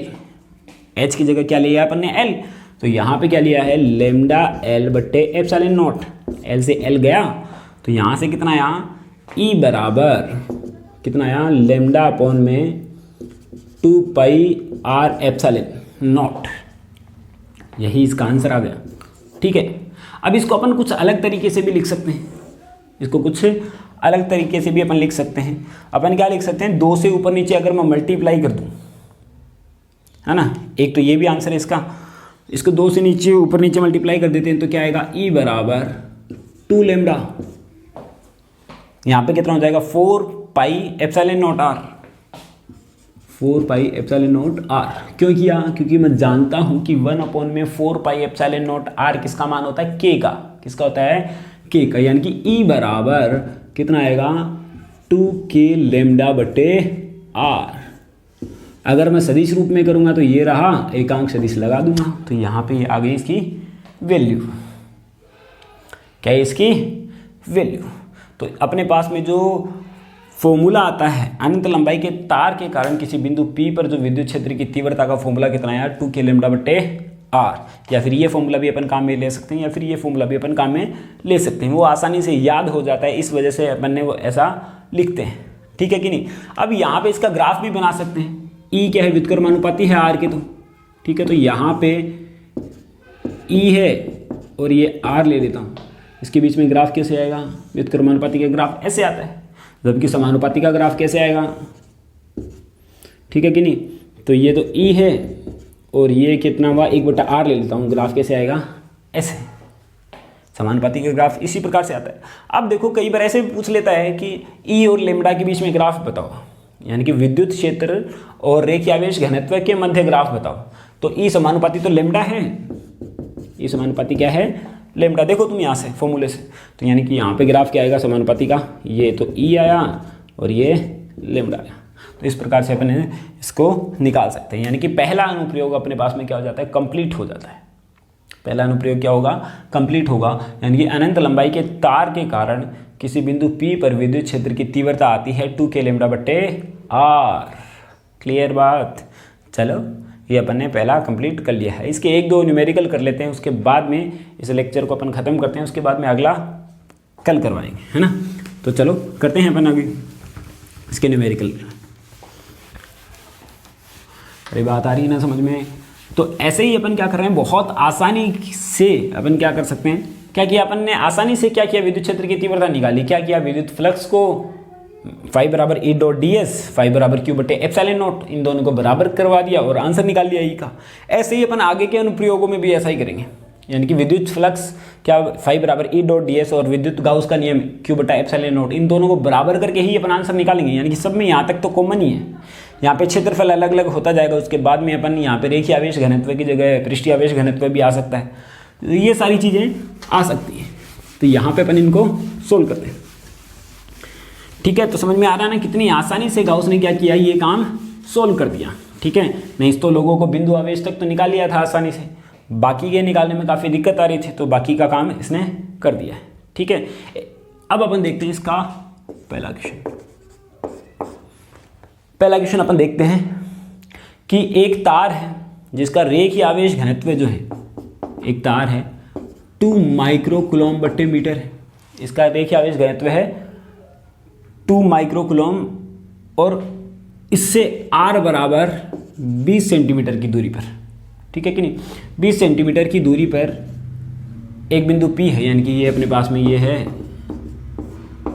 H की जगह क्या लिया अपन ने? L। तो यहाँ पे क्या लिया है? लेमडा L बट्टे एप्सिलॉन नॉट। L से L गया, तो यहाँ से कितना आया? E बराबर कितना आया? लेमडा अपॉन में 2 पाई R एप्सिलॉन नॉट। यही इसका आंसर आ गया। ठीक है, अब इसको अपन कुछ अलग तरीके से भी लिख सकते हैं। अपन लिख सकते हैं। अपन क्या लिख सकते हैं? 2 से ऊपर नीचे अगर मैं मल्टीप्लाई कर दूं, है ना, एक तो ये भी आंसर है इसका। इसको 2 से नीचे ऊपर नीचे मल्टीप्लाई कर देते हैं तो क्या आएगा? E बराबर 2 लेमडा, यहाँ पे कितना हो जाएगा? 4 pi epsilon not R। 4 pi epsilon not R क्यों किया? क्योंकि मैं जानता हूं कि 1 अपॉन में 4 पाई एप्सिलॉन नॉट R किसका मान होता है? K का। किसका होता है? K का, यानी कि E बराबर कितना आएगा? 2K लेमडा बटे R। अगर मैं सदिश रूप में करूँगा तो ये रहा, एकांक सदिश लगा दूंगा, तो यहाँ पे आ गई इसकी वैल्यू। क्या है इसकी वैल्यू? तो अपने पास में जो फॉर्मूला आता है अनंत लंबाई के तार के कारण किसी बिंदु P पर जो विद्युत क्षेत्र की तीव्रता का फॉर्मूला कितना है, 2k λ/r, या फिर ये फॉर्मूला भी अपन काम में ले सकते हैं, या फिर ये फॉर्मूला भी अपन काम में ले सकते हैं। वो आसानी से याद हो जाता है, इस वजह से अपन ने वो ऐसा लिखते हैं, ठीक है कि नहीं। अब यहाँ पे इसका ग्राफ भी बना सकते हैं। E क्या है, व्युत्क्रमानुपाती है R के, तो ठीक है। तो यहाँ पे E है और ये R ले लेता हूँ, इसके बीच में ग्राफ कैसे आएगा, व्युत्क्रमानुपाती का ग्राफ ऐसे आता है, जबकि समानुपाती का ग्राफ कैसे आएगा, ठीक है कि नहीं। तो ये तो E है और ये कितना हुआ, 1/r ले लेता हूँ, ग्राफ कैसे आएगा, ऐसे। समानुपाती का ग्राफ इसी प्रकार से आता है। अब देखो कई बार ऐसे भी पूछ लेता है कि E और लेमडा के बीच में ग्राफ बताओ, यानी कि विद्युत क्षेत्र और रेखीयावेश घनत्व के मध्य ग्राफ बताओ। तो E समानुपाती तो लेमडा है, E समानुपाती क्या है, लेमडा। देखो तुम यहाँ से फॉर्मूले से, तो यानी कि यहाँ पे ग्राफ क्या आएगा समानुपाती का, ये तो E आया और ये लेमडा आया। तो इस प्रकार से अपन इसको निकाल सकते हैं, यानी कि पहला अनुप्रयोग अपने पास में क्या हो जाता है, कंप्लीट हो जाता है। पहला अनुप्रयोग क्या होगा, कंप्लीट होगा, यानी कि अनंत लंबाई के तार के कारण किसी बिंदु P पर विद्युत क्षेत्र की तीव्रता आती है 2k λ/r। क्लियर बात। चलो ये अपन ने पहला कंप्लीट कर लिया है। इसके 1-2 न्यूमेरिकल कर लेते हैं, उसके बाद में इस लेक्चर को अपन ख़त्म करते हैं, उसके बाद में अगला कल करवाएंगे, है ना। तो चलो करते हैं अपन आगे इसके न्यूमेरिकल। अरे बात आ रही है ना समझ में। तो ऐसे ही अपन क्या कर रहे हैं, बहुत आसानी से अपन क्या कर सकते हैं, क्या किया अपन ने, आसानी से क्या किया, विद्युत क्षेत्र की तीव्रता निकाली। क्या किया, विद्युत फ्लक्स को phi बराबर E डॉट ds, phi बराबर Q/ε0, इन दोनों को बराबर करवा दिया और आंसर निकाल लिया E का। ऐसे ही अपन आगे के अनुप्रयोगों में भी ऐसा ही करेंगे, यानी कि विद्युत फ्लक्स क्या phi बराबर E डॉट ds और विद्युत गाउस का नियम Q/ε0, इन दोनों को बराबर करके ही अपन आंसर निकालेंगे। यानी कि सब में यहाँ तक तो कॉमन ही है, यहाँ पे क्षेत्रफल अलग अलग होता जाएगा, उसके बाद में अपन यहाँ पे रेखीय आवेश घनत्व की जगह पृष्ठीय आवेश घनत्व भी आ सकता है, तो ये सारी चीज़ें आ सकती हैं। तो यहाँ पे अपन इनको सोल्व करते हैं, ठीक है। तो समझ में आ रहा है ना कितनी आसानी से गाउस ने क्या किया, ये काम सोल्व कर दिया, ठीक है। नहीं तो लोगों को बिंदु आवेश तक तो निकाल लिया था आसानी से, बाकी के निकालने में काफ़ी दिक्कत आ रही थी, तो बाकी का काम इसने कर दिया है, ठीक है। अब अपन देखते हैं इसका पहला क्वेश्चन। पहला क्वेश्चन अपन देखते हैं कि एक तार है जिसका रेखीय आवेश घनत्व जो है, एक तार है 2 μC/मीटर है, इसका रेखीय आवेश घनत्व है 2 μC और इससे r बराबर 20 सेंटीमीटर की दूरी पर, ठीक है कि नहीं। 20 सेंटीमीटर की दूरी पर एक बिंदु P है, यानी कि ये अपने पास में ये है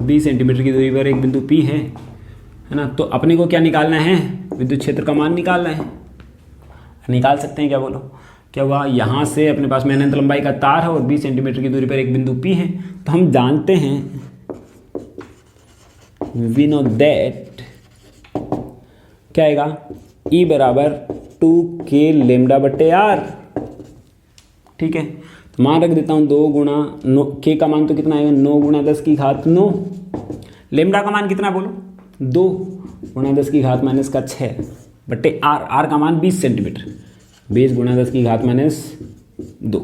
20 सेंटीमीटर की दूरी पर एक बिंदु P है ना। तो अपने को क्या निकालना है, विद्युत क्षेत्र का मान निकालना है। निकाल सकते हैं क्या, बोलो क्या हुआ। यहाँ से अपने पास में अनंत लंबाई का तार है और 20 सेंटीमीटर की दूरी पर एक बिंदु P है, तो हम जानते हैं वी नो दैट क्या आएगा, E बराबर 2k λ/r, ठीक है। तो मान रख देता हूँ 2 गुणा 9, k का मान तो कितना आएगा 9 गुणा 10 की घात 9, लेमडा का मान कितना बोलो 2 गुणा 10 की घात -6 बट्टे r का मान 20 सेंटीमीटर, 20 गुणा 10 की घात -2,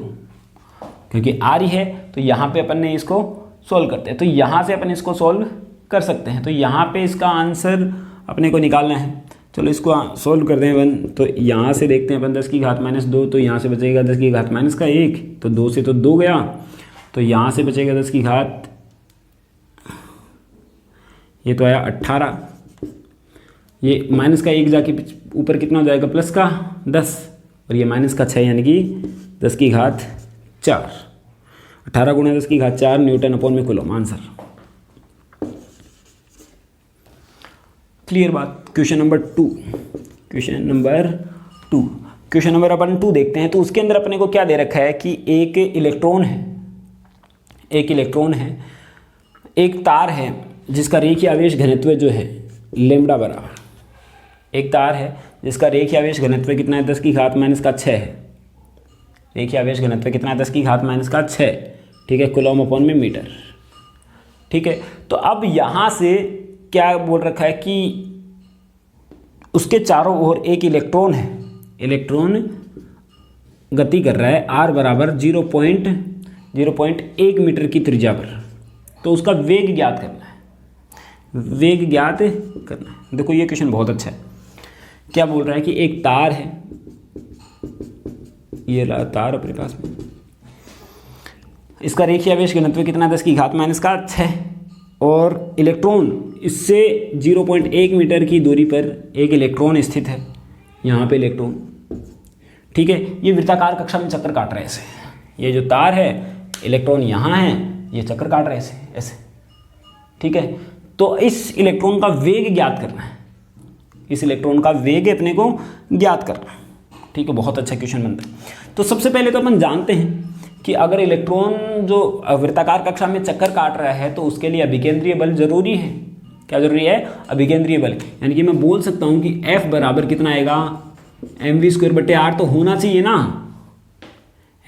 क्योंकि r ही है तो यहाँ पे अपन ने इसको सोल्व करते हैं। तो यहाँ से अपन इसको सोल्व कर सकते हैं, तो यहाँ पे इसका आंसर अपने को निकालना है। चलो इसको सोल्व करते हैं अपन। तो यहाँ से देखते हैं अपन 10 की घात -2, तो यहाँ से बचेगा 10 की घात -1, तो 2 से तो 2 गया, तो यहाँ से बचेगा 10 की घात, ये तो आया 18, ये माइनस का 1 जाके ऊपर कितना हो जाएगा प्लस का 10, और ये माइनस का 6, यानी कि 10 की घात 4, 18 गुणा 10 की घात 4 N/कूलम आंसर। क्लियर बात। क्वेश्चन नंबर 2, क्वेश्चन नंबर अपन 2 देखते हैं। तो उसके अंदर अपने को क्या दे रखा है कि एक इलेक्ट्रॉन है, एक तार है जिसका रेखीय आवेश घनत्व जो है लेमडा बराबर, एक तार है जिसका रेखीय आवेश घनत्व कितना है 10 की घात -6 है, रेखीय आवेश घनत्व कितना है 10 की घात -6, ठीक है, कूलम/मीटर, ठीक है। तो अब यहाँ से क्या बोल रखा है कि उसके चारों ओर एक इलेक्ट्रॉन है, इलेक्ट्रॉन गति कर रहा है r बराबर 0.1 मीटर की त्रिज्या पर, तो उसका वेग ज्ञात करना है, वेग ज्ञात करना है। देखो ये क्वेश्चन बहुत अच्छा है। क्या बोल रहा है कि एक तार है, ये रहा तार अपने पास में, इसका रेखीय आवेश घनत्व कितना 10⁻⁻6 और इलेक्ट्रॉन इससे 0.1 मीटर की दूरी पर एक इलेक्ट्रॉन स्थित है, यहाँ पे इलेक्ट्रॉन, ठीक है। ये वृत्ताकार कक्षा में चक्कर काट रहे हैं ऐसे, ये जो तार है इलेक्ट्रॉन यहाँ है, ये चक्कर काट रहे हैं ऐसे ऐसे, ठीक है। तो इस इलेक्ट्रॉन का वेग ज्ञात करना है, इस इलेक्ट्रॉन का वेग अपने को ज्ञात करना है, ठीक है। बहुत अच्छा क्वेश्चन बनता है। तो सबसे पहले तो अपन जानते हैं कि अगर इलेक्ट्रॉन जो वृत्ताकार कक्षा में चक्कर काट रहा है तो उसके लिए अभिकेंद्रीय बल जरूरी है। क्या जरूरी है? अभिकेंद्रीय बल। यानी कि मैं बोल सकता हूं कि F बराबर कितना आएगा, mv²/r तो होना चाहिए ना,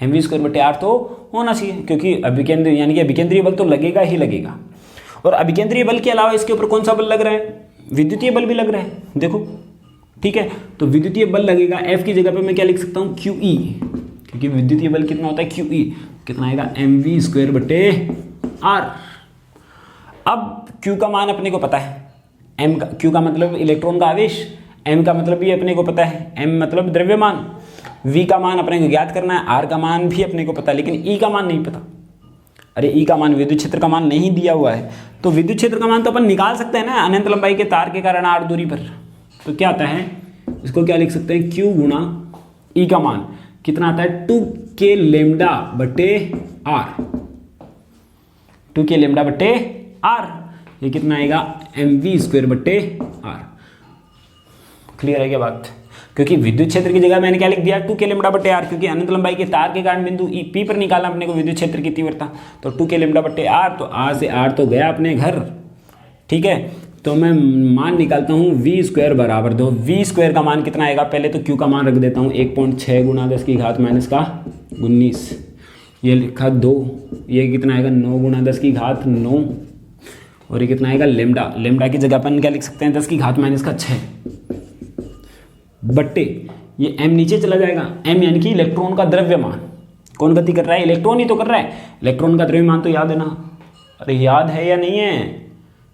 mv²/r तो होना चाहिए, क्योंकि अभिकेंद्रीय यानी कि अभिकेंद्रीय बल तो लगेगा ही लगेगा। और अभिकेंद्रीय बल के अलावा इसके ऊपर कौन सा बल लग रहा है? विद्युतीय बल भी लग रहा है, देखो, ठीक है। तो विद्युतीय बल लगेगा, F की जगह पे मैं क्या लिख सकता हूँ, QE, क्योंकि विद्युतीय बल कितना होता है, QE कितना आएगा, mv²/r। अब Q का मान अपने को पता है, m का, Q का मतलब इलेक्ट्रॉन का आवेश, m का मतलब भी अपने को पता है, m मतलब द्रव्यमान, v का मान अपने को ज्ञात करना है, r का मान भी अपने को पता है, लेकिन E का मान नहीं पता। अरे E का मान, विद्युत क्षेत्र का मान नहीं दिया हुआ है, तो विद्युत क्षेत्र का मान तो अपन निकाल सकते हैं ना अनंत लंबाई के तार के कारण r दूरी पर। तो क्या आता है, इसको क्या लिख सकते हैं, Q गुणा E का मान कितना आता है, 2k⁻r, 2k⁻r, ये कितना आएगा, mv²/r। क्लियर है क्या बात? क्योंकि विद्युत क्षेत्र की जगह मैंने क्या लिख दिया, 2k⁻r, क्योंकि अनंत लंबाई के तार के कारण बिंदु P पर निकालना अपने को विद्युत क्षेत्र की तीव्रता, तो 2k⁻r, तो r से r तो गया अपने घर, ठीक है। तो मैं मान निकालता हूँ v² बराबर 2, v² का मान कितना आएगा, पहले तो Q का मान रख देता हूँ 1.6 × 10⁻⁻⁹, ये लिखा 2, ये कितना आएगा 9 × 10⁻⁹, और ये कितना आएगा लेमडा, लेमडा की जगह अपन क्या लिख सकते हैं 10⁻⁶, बट्टे ये m नीचे चला जाएगा, m यानी कि इलेक्ट्रॉन का द्रव्यमान, कौन गति कर रहा है, इलेक्ट्रॉन ही तो कर रहा है, इलेक्ट्रॉन का द्रव्यमान तो याद है ना, अरे याद है या नहीं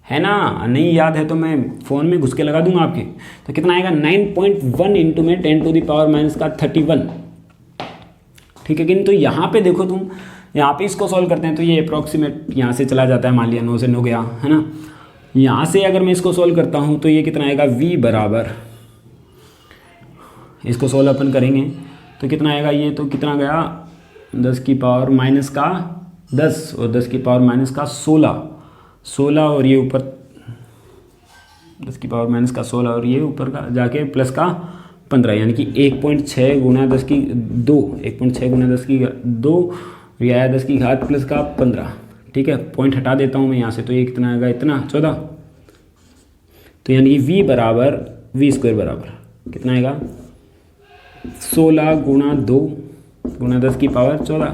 है ना, नहीं याद है तो मैं फ़ोन में घुस के लगा दूंगा आपके। तो कितना आएगा 9.1 इंटू में 10⁻⁻31, ठीक है कि नहीं। तो यहाँ पे देखो तुम, यहाँ पे इसको सॉल्व करते हैं तो ये अप्रॉक्सीमेट यहाँ से चला जाता है, मान लिया 9 से 9 गया, है ना। यहाँ से अगर मैं इसको सॉल्व करता हूँ तो ये कितना आएगा, v बराबर, इसको सॉल्व अपन करेंगे तो कितना आएगा, ये तो कितना गया 10⁻⁻10 और 10⁻⁻16 और ये ऊपर 10⁻⁻16 और ये ऊपर का जाके प्लस का 15, यानी कि 1.6 × 10⁻², 1.6 × 10⁻², ये आया 10⁻⁻ प्लस का 15, ठीक है। पॉइंट हटा देता हूँ मैं यहाँ से, तो ये कितना आएगा, इतना 14। तो यानी कि v बराबर, v² बराबर कितना आएगा 16 × 2 × 10⁻14,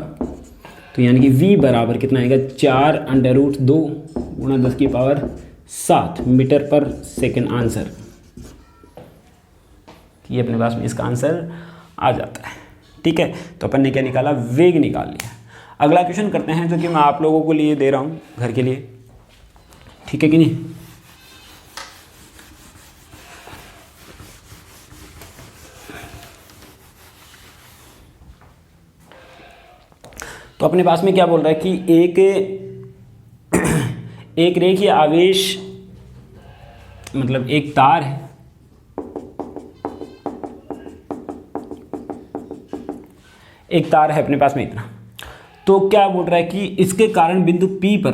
तो यानी कि v बराबर कितना आएगा 4√2 × 10⁻7 मीटर पर सेकेंड आंसर। ये अपने पास में इसका आंसर आ जाता है, ठीक है। तो अपन ने क्या निकाला, वेग निकाल लिया। अगला क्वेश्चन करते हैं जो कि मैं आप लोगों को लिए दे रहा हूँ घर के लिए, ठीक है कि नहीं। तो अपने पास में क्या बोल रहा है कि एक रेखीय आवेश, मतलब एक तार है, एक तार है अपने पास में इतना, तो क्या बोल रहा है कि इसके कारण बिंदु P पर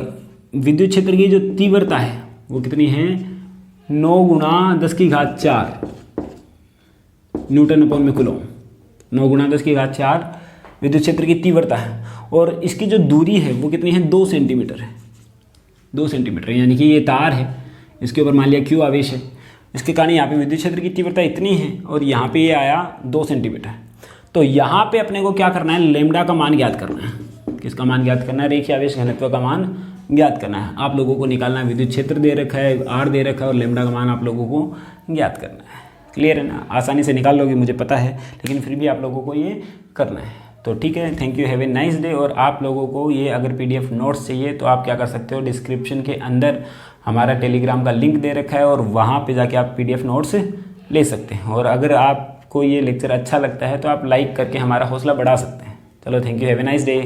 विद्युत क्षेत्र की जो तीव्रता है वो कितनी है, 9 × 10⁻⁴ N/कूलम, 9 × 10⁻⁴ विद्युत क्षेत्र की तीव्रता है, और इसकी जो दूरी है वो कितनी है, 2 सेंटीमीटर है, 2 सेंटीमीटर, यानी कि ये तार है, इसके ऊपर मान लिया Q आवेश है, इसके कारण यहाँ पे विद्युत क्षेत्र की तीव्रता इतनी है और यहाँ पे ये आया 2 सेंटीमीटर। तो यहाँ पे अपने को क्या करना है, लेमडा का मान ज्ञात करना है। किसका मान ज्ञात करना है, रेखीय आवेश घनत्व का मान ज्ञात करना है। आप लोगों को निकालना है, विद्युत क्षेत्र दे रखा है, r दे रखा है, और लेमडा का मान आप लोगों को ज्ञात करना है। क्लियर है ना, आसानी से निकाल लोगे मुझे पता है, लेकिन फिर भी आप लोगों को ये करना है। तो ठीक है, thank you, have a nice day. और आप लोगों को ये अगर PDF नोट्स चाहिए तो आप क्या कर सकते हो, डिस्क्रिप्शन के अंदर हमारा टेलीग्राम का लिंक दे रखा है और वहाँ पे जाके आप PDF नोट्स ले सकते हैं। और अगर आपको ये लेक्चर अच्छा लगता है तो आप लाइक करके हमारा हौसला बढ़ा सकते हैं। चलो, thank you, have a nice day.